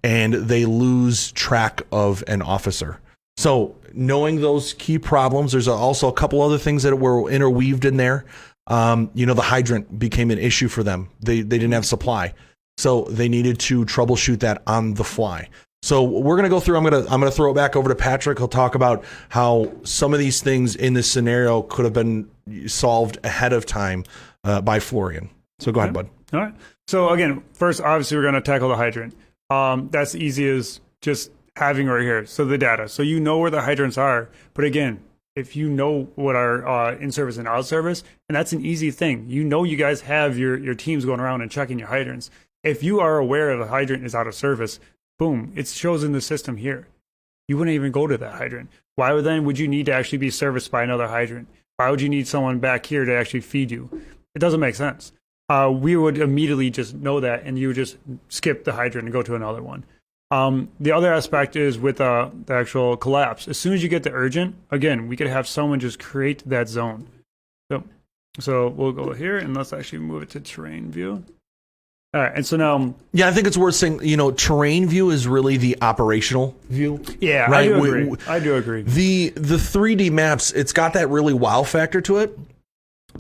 S1: and they lose track of an officer. So knowing those key problems, there's also a couple other things that were interweaved in there. the hydrant became an issue for them. They didn't have supply. So they needed to troubleshoot that on the fly. So we're going to go through, I'm going to throw it back over to Patrick. He'll talk about how some of these things in this scenario could have been solved ahead of time by Florian. So go ahead, bud.
S2: All right. So again, first, obviously, we're going to tackle the hydrant. That's easy as just having right here. So the data. So you know where the hydrants are. But again, if you know what are in-service and out-service, and that's an easy thing. You guys have your teams going around and checking your hydrants. If you are aware of a hydrant is out of service, boom, it shows in the system here. You wouldn't even go to that hydrant. Why would you need to actually be serviced by another hydrant? Why would you need someone back here to actually feed you? It doesn't make sense. We would immediately just know that, and you would just skip the hydrant and go to another one. The other aspect is with the actual collapse. As soon as you get the urgent, again, we could have someone just create that zone. So we'll go here, and let's actually move it to terrain view. All right, and so now...
S1: Yeah, I think it's worth saying, terrain view is really the operational view.
S2: Yeah,
S1: right?
S2: I do agree.
S1: The 3D maps, it's got that really wow factor to it,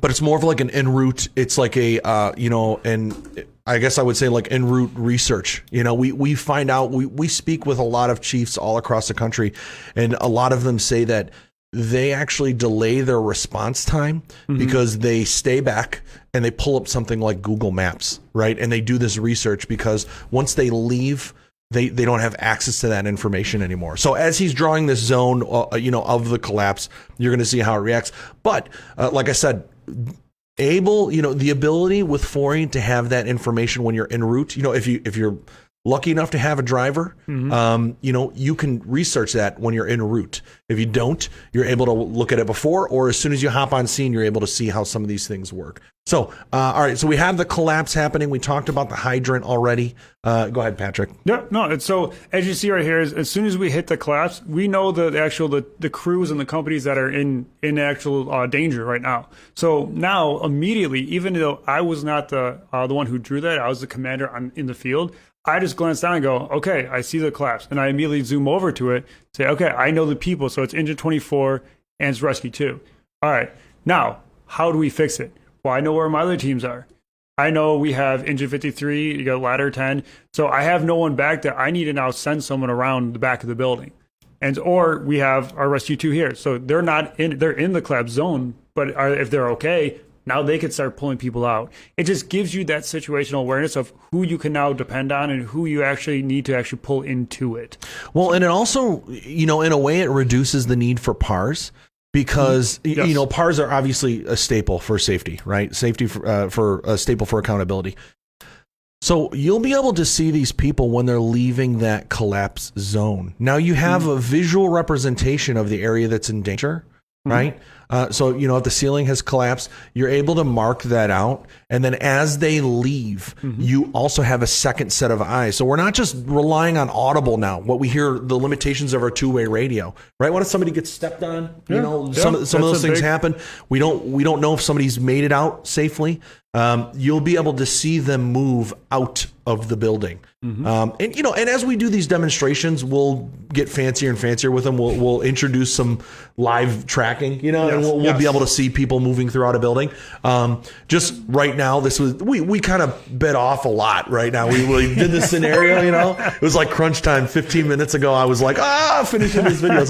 S1: but it's more of like an en route. It's like a, and I guess I would say like en route research. We find out, we speak with a lot of chiefs all across the country, and a lot of them say that they actually delay their response time because they stay back and they pull up something like Google Maps, right? And they do this research because once they leave, they don't have access to that information anymore. So as he's drawing this zone, of the collapse, you're going to see how it reacts. But like I said, the ability with Florian to have that information when you're en route, if you're lucky enough to have a driver, you can research that when you're en route. If you don't, you're able to look at it before, or as soon as you hop on scene, you're able to see how some of these things work. So, all right, so we have the collapse happening. We talked about the hydrant already. Go ahead, Patrick.
S2: Yeah, no, so as you see right here, as soon as we hit the collapse, we know the crews and the companies that are in actual danger right now. So now, immediately, even though I was not the one who drew that, I was the commander in the field, I just glance down and go, okay, I see the collapse. And I immediately zoom over to it, say, okay, I know the people. So it's engine 24 and it's rescue 2. All right, now, how do we fix it? Well, I know where my other teams are. I know we have engine 53, you got ladder 10. So I have no one back there. I need to now send someone around the back of the building. Or we have our rescue 2 here. So they're in the collapse zone, but if they're okay, now they can start pulling people out. It just gives you that situational awareness of who you can now depend on and who you actually need to actually pull into it.
S1: Well, and it also, in a way, it reduces the need for PARs because, PARs are obviously a staple for safety, right? Safety for a staple for accountability. So you'll be able to see these people when they're leaving that collapse zone. Now you have a visual representation of the area that's in danger, right? So, if the ceiling has collapsed, you're able to mark that out. And then as they leave, you also have a second set of eyes. So we're not just relying on audible now. What we hear, the limitations of our two-way radio, right? What if somebody gets stepped on? Some of those things happen. We don't know if somebody's made it out safely. You'll be able to see them move out of the building. And as we do these demonstrations, we'll get fancier and fancier with them. We'll introduce some live tracking, and we'll be able to see people moving throughout a building. Just right now, we kind of bit off a lot right now. We did this scenario, it was like crunch time 15 minutes ago. I was like, finishing this video.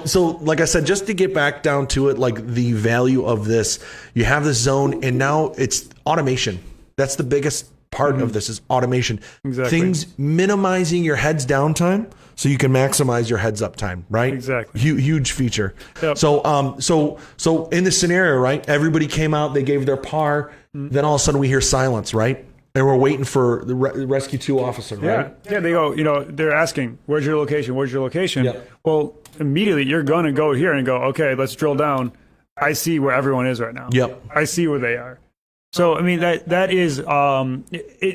S1: So like I said, just to get back down to it, like the value of this, you have this zone and now it's automation. That's the biggest part of this is automation.
S2: Exactly.
S1: Things minimizing your heads down time so you can maximize your heads up time, right?
S2: Exactly.
S1: Huge feature. Yep. So in this scenario, right, everybody came out, they gave their PAR, then all of a sudden we hear silence, right? And we're waiting for the rescue 2 officer, right?
S2: Yeah, they go, they're asking, where's your location? Where's your location? Yep. Well, immediately you're going to go here and go, okay, let's drill down. I see where everyone is right now.
S1: Yep.
S2: I see where they are. So, I mean, that is,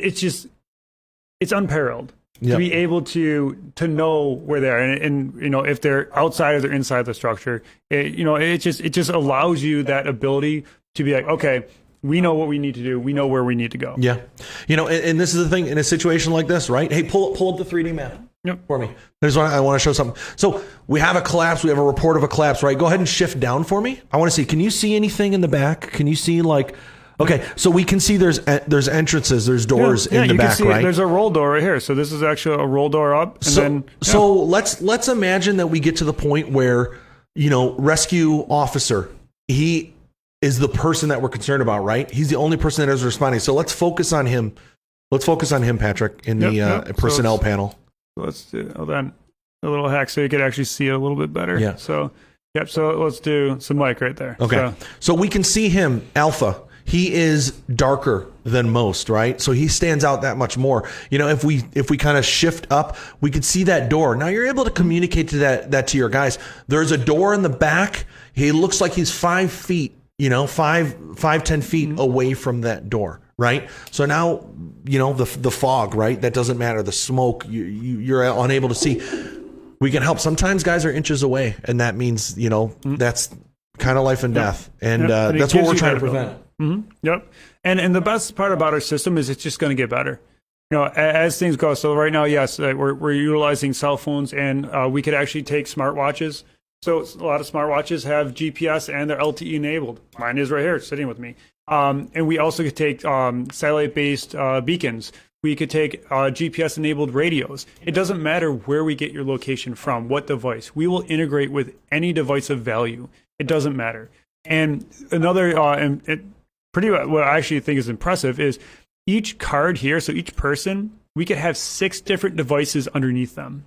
S2: it's unparalleled to be able to know where they are. And if they're outside or they're inside the structure, it just allows you that ability to be like, okay, we know what we need to do. We know where we need to go.
S1: Yeah. And this is the thing in a situation like this, right? Hey, pull up the 3D map. for me. I want to show something. So we have a collapse. We have a report of a collapse, right? Go ahead and shift down for me. I want to see. Can you see anything in the back? Can you see like? Okay, so we can see there's entrances, there's doors in the back,
S2: can see
S1: right?
S2: There's a roll door right here. So this is actually a roll door up, and
S1: so let's imagine that we get to the point where rescue officer, he is the person that we're concerned about, right? He's the only person that is responding. So let's focus on him. Let's focus on him, Patrick, in the personnel panel.
S2: So let's do then a little hack so you could actually see it a little bit better.
S1: Yeah.
S2: So so let's do some mic right there.
S1: Okay. So we can see him, Alpha. He is darker than most, right? So he stands out that much more. If we kind of shift up, we could see that door. Now you're able to communicate to that to your guys. There's a door in the back. He looks like he's 5 feet, 10 feet away from that door, right? So now, the fog, right? That doesn't matter. The smoke, you're unable to see. We can help. Sometimes guys are inches away, and that means, that's kind of life and death. And that's what we're trying to prevent.
S2: Mm-hmm. Yep. And the best part about our system is it's just going to get better. As things go. So right now, yes, we're utilizing cell phones, and we could actually take smartwatches. So a lot of smartwatches have GPS and they're LTE enabled. Mine is right here, sitting with me. And we also could take satellite-based beacons. We could take GPS-enabled radios. It doesn't matter where we get your location from, what device. We will integrate with any device of value. It doesn't matter. And another, what I actually think is impressive is each card here, so each person, we could have 6 different devices underneath them.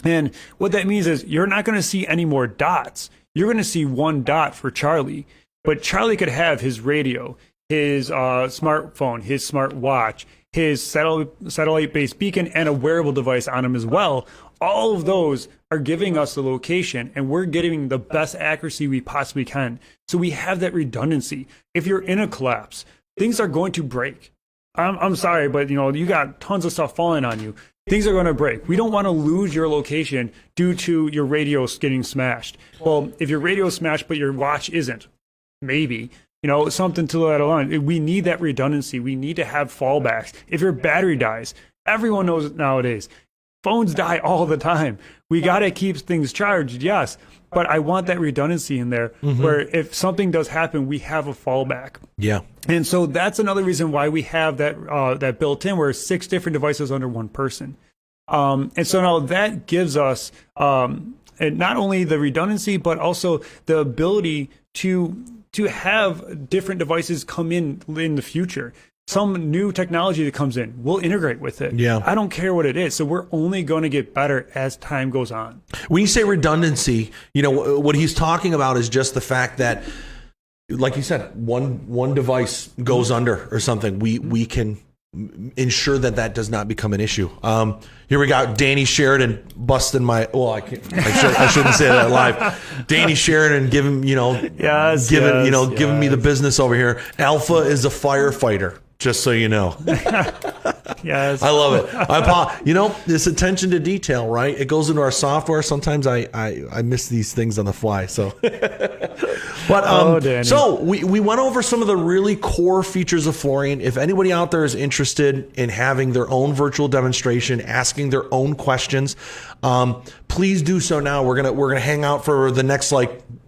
S2: And what that means is you're not going to see any more dots. You're going to see one dot for Charlie. But Charlie could have his radio, his smartphone, his smartwatch, his satellite-based beacon, and a wearable device on him as well. All of those are giving us the location, and we're getting the best accuracy we possibly can. So we have that redundancy. If you're in a collapse, things are going to break. I'm sorry, but you got tons of stuff falling on you. Things are going to break. We don't want to lose your location due to your radio getting smashed. Well, if your radio is smashed but your watch isn't, maybe, something to that alone. We need that redundancy. We need to have fallbacks. If your battery dies, everyone knows it nowadays. Phones die all the time. We got to keep things charged, yes. But I want that redundancy in there where if something does happen, we have a fallback. Yeah. And so that's another reason why we have that built in where 6 different devices under one person. And so now that gives us not only the redundancy, but also the ability to have different devices come in the future. Some new technology that comes in, we'll integrate with it. Yeah. I don't care what it is. So we're only going to get better as time goes on.
S1: When you say redundancy, what he's talking about is just the fact that, like you said, one device goes under or something. We can ensure that does not become an issue. Here we got Danny Sheridan busting my. Well, I shouldn't say that live. Danny Sheridan giving giving me the business over here. Alpha is a firefighter. Just so you know.
S2: Yes.
S1: I love it. This attention to detail, right? It goes into our software. Sometimes I miss these things on the fly. So, but so we went over some of the really core features of Florian. If anybody out there is interested in having their own virtual demonstration, asking their own questions, please do so now. We're gonna hang out for the next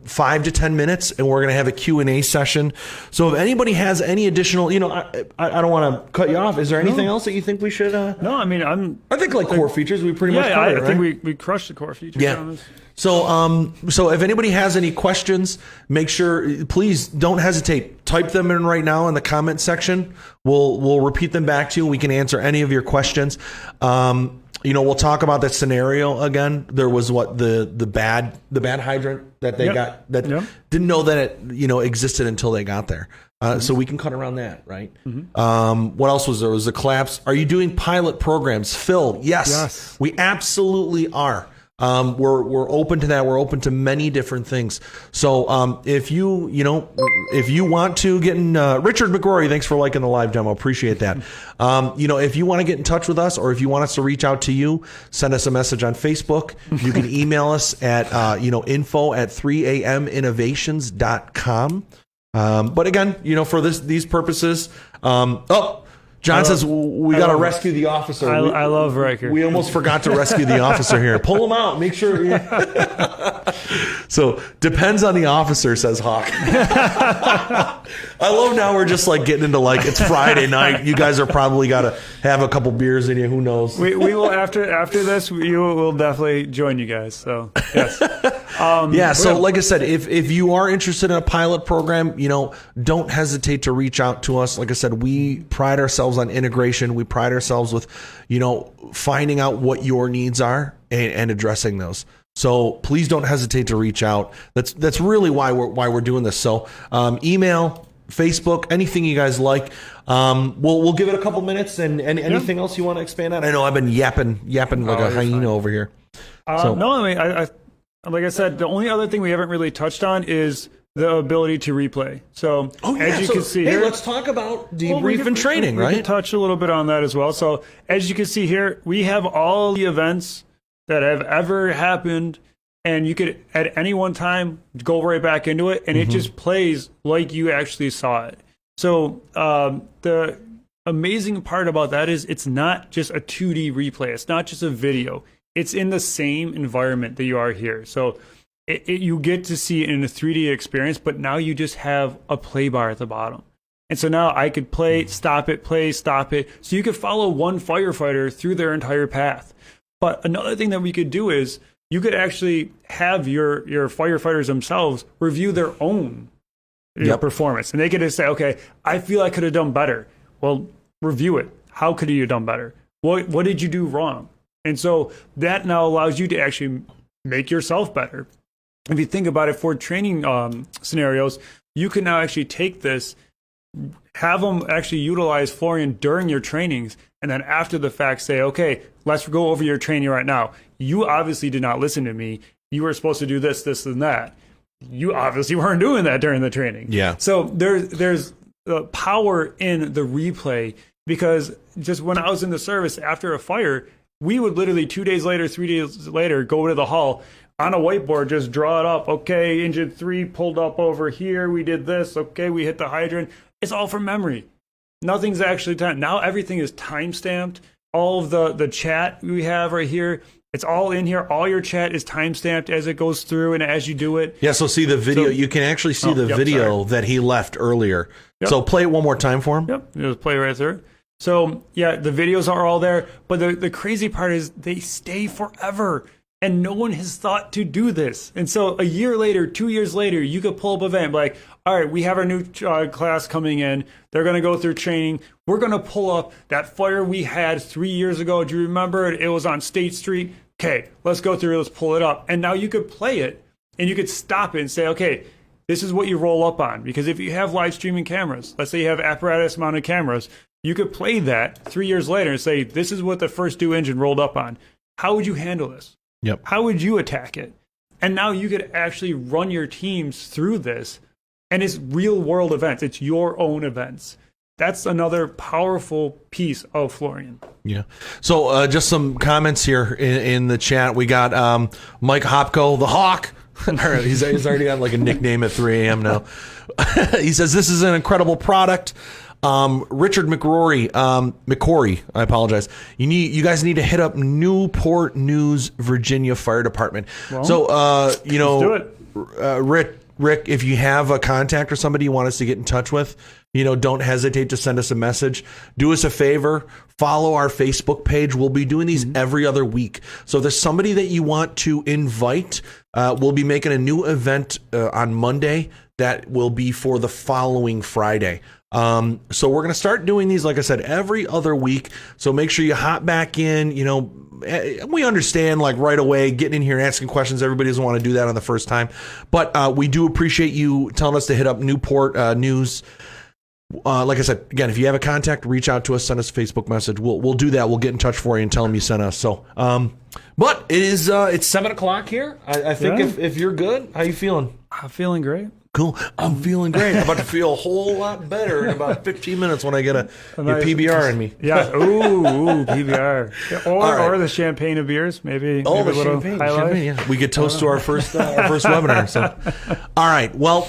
S1: 5 to 10 minutes, and we're going to have a Q&A session. So if anybody has any additional, I don't want to cut you off. Is there anything else that you think we should?
S2: No, I mean, I think
S1: core features we pretty much covered,
S2: I think we crushed the core features.
S1: Yeah. So if anybody has any questions, make sure, please don't hesitate. Type them in right now in the comment section. We'll repeat them back to you. We can answer any of your questions. We'll talk about that scenario again. There was the bad hydrant that they got that didn't know that it existed until they got there. So we can cut around that, right? Mm-hmm. What else was there? Was a collapse. Are you doing pilot programs? Phil, yes. We absolutely are. We're open to that. We're open to many different things. So if you want to get in, Richard McRory, thanks for liking the live demo. Appreciate that. If you want to get in touch with us, or if you want us to reach out to you, send us a message on Facebook. You can email us at info@3aminnovations.com. But again, for these purposes, John says we got to rescue the officer.
S2: I love Riker.
S1: We almost forgot to rescue the officer here. Pull him out. Make sure. So depends on the officer, says Hawk. I love now we're just like getting into like it's Friday night. You guys are probably got to have a couple beers in you. Who knows?
S2: We will after this. We will definitely join you guys. So yes.
S1: Yeah. So like I said, if you are interested in a pilot program, don't hesitate to reach out to us. Like I said, we pride ourselves on integration. We pride ourselves with, finding out what your needs are and addressing those. So please don't hesitate to reach out. That's really why we're doing this. So email, Facebook, anything you guys like. We'll give it a couple minutes and anything else you want to expand on. I know I've been yapping like a hyena over here.
S2: No, I mean, I like I said, the only other thing we haven't really touched on is the ability to replay. So as you can see here,
S1: let's talk about debrief and training, right?
S2: We can touch a little bit on that as well. So as you can see here, we have all the events that have ever happened, and you could at any one time go right back into it, and it just plays like you actually saw it. So the amazing part about that is it's not just a 2D replay. It's not just a video. It's in the same environment that you are here. So you get to see it in a 3D experience, but now you just have a play bar at the bottom. And so now I could play, stop it, play, stop it. So you could follow one firefighter through their entire path. But another thing that we could do is you could actually have your firefighters themselves review their own performance. And they could just say, okay, I feel I could have done better. Well, review it. How could you have done better? What did you do wrong? And so that now allows you to actually make yourself better. If you think about it for training scenarios, you can now actually take this, have them actually utilize Florian during your trainings, and then after the fact say, okay, let's go over your training right now. You obviously did not listen to me. You were supposed to do this, this, and that. You obviously weren't doing that during the training.
S1: Yeah.
S2: So there's power in the replay, because just when I was in the service after a fire, we would literally 2 days later, 3 days later, go to the hall on a whiteboard, just draw it up. Okay, engine 3 pulled up over here. We did this. Okay, we hit the hydrant. It's all from memory. Nothing's actually time. Now everything is time stamped. All of the chat we have right here, it's all in here. All your chat is time stamped as it goes through and as you do it.
S1: Yeah, so see the video. So, you can actually see the video that he left earlier. Yep. So play it one more time for him.
S2: Yep, just play right through. So yeah, the videos are all there. But the crazy part is they stay forever. And no one has thought to do this. And so a year later, 2 years later, you could pull up an event like, all right, we have our new class coming in. They're going to go through training. We're going to pull up that fire we had 3 years ago. Do you remember it? It was on State Street. Okay, let's go through. Let's pull it up. And now you could play it and you could stop it and say, okay, this is what you roll up on. Because if you have live streaming cameras, let's say you have apparatus mounted cameras, you could play that 3 years later and say, this is what the first due engine rolled up on. How would you handle this?
S1: Yep.
S2: How would you attack it? And now you could actually run your teams through this. And it's real world events. It's your own events. That's another powerful piece of Florian.
S1: Yeah. So just some comments here in the chat. We got Mike Hopko, the Hawk. He's already got like a nickname at 3 a.m. now. He says, this is an incredible product. Richard McCrory, I apologize. You guys need to hit up Newport News, Virginia Fire Department. Well, so,
S2: let's do it.
S1: Rick, if you have a contact or somebody you want us to get in touch with, don't hesitate to send us a message. Do us a favor. Follow our Facebook page. We'll be doing these every other week. So if there's somebody that you want to invite, we'll be making a new event on Monday that will be for the following Friday. So we're going to start doing these, like I said, every other week. So make sure you hop back in. We understand like right away getting in here and asking questions. Everybody doesn't want to do that on the first time, but we do appreciate you telling us to hit up Newport News. Like I said, again, if you have a contact, reach out to us, send us a Facebook message. We'll do that. We'll get in touch for you and tell them you sent us. So, but it is, it's 7:00 here. I think if you're good, how you feeling?
S2: I'm feeling great.
S1: Cool. I'm feeling great. I'm about to feel a whole lot better in about 15 minutes when I get your
S2: nice
S1: PBR in me.
S2: Yeah. Ooh, PBR. Yeah,
S1: right.
S2: or the champagne of beers, maybe.
S1: Oh,
S2: maybe
S1: the
S2: a little
S1: champagne.
S2: highlight.
S1: Yeah. We could toast to our first webinar. So, all right. Well,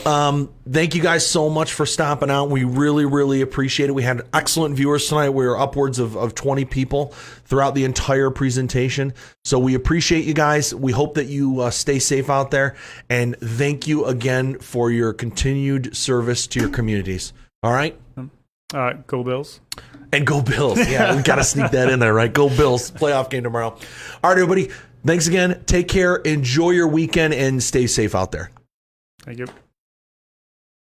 S1: thank you guys so much for stopping out. We really, really appreciate it. We had excellent viewers tonight. We were upwards of 20 people throughout the entire presentation. So we appreciate you guys. We hope that you stay safe out there. And thank you again for your continued service to your communities. All right?
S2: Go Bills.
S1: And go Bills. Yeah, we got to sneak that in there, right? Go Bills. Playoff game tomorrow. All right, everybody. Thanks again. Take care. Enjoy your weekend and stay safe out there.
S2: Thank you.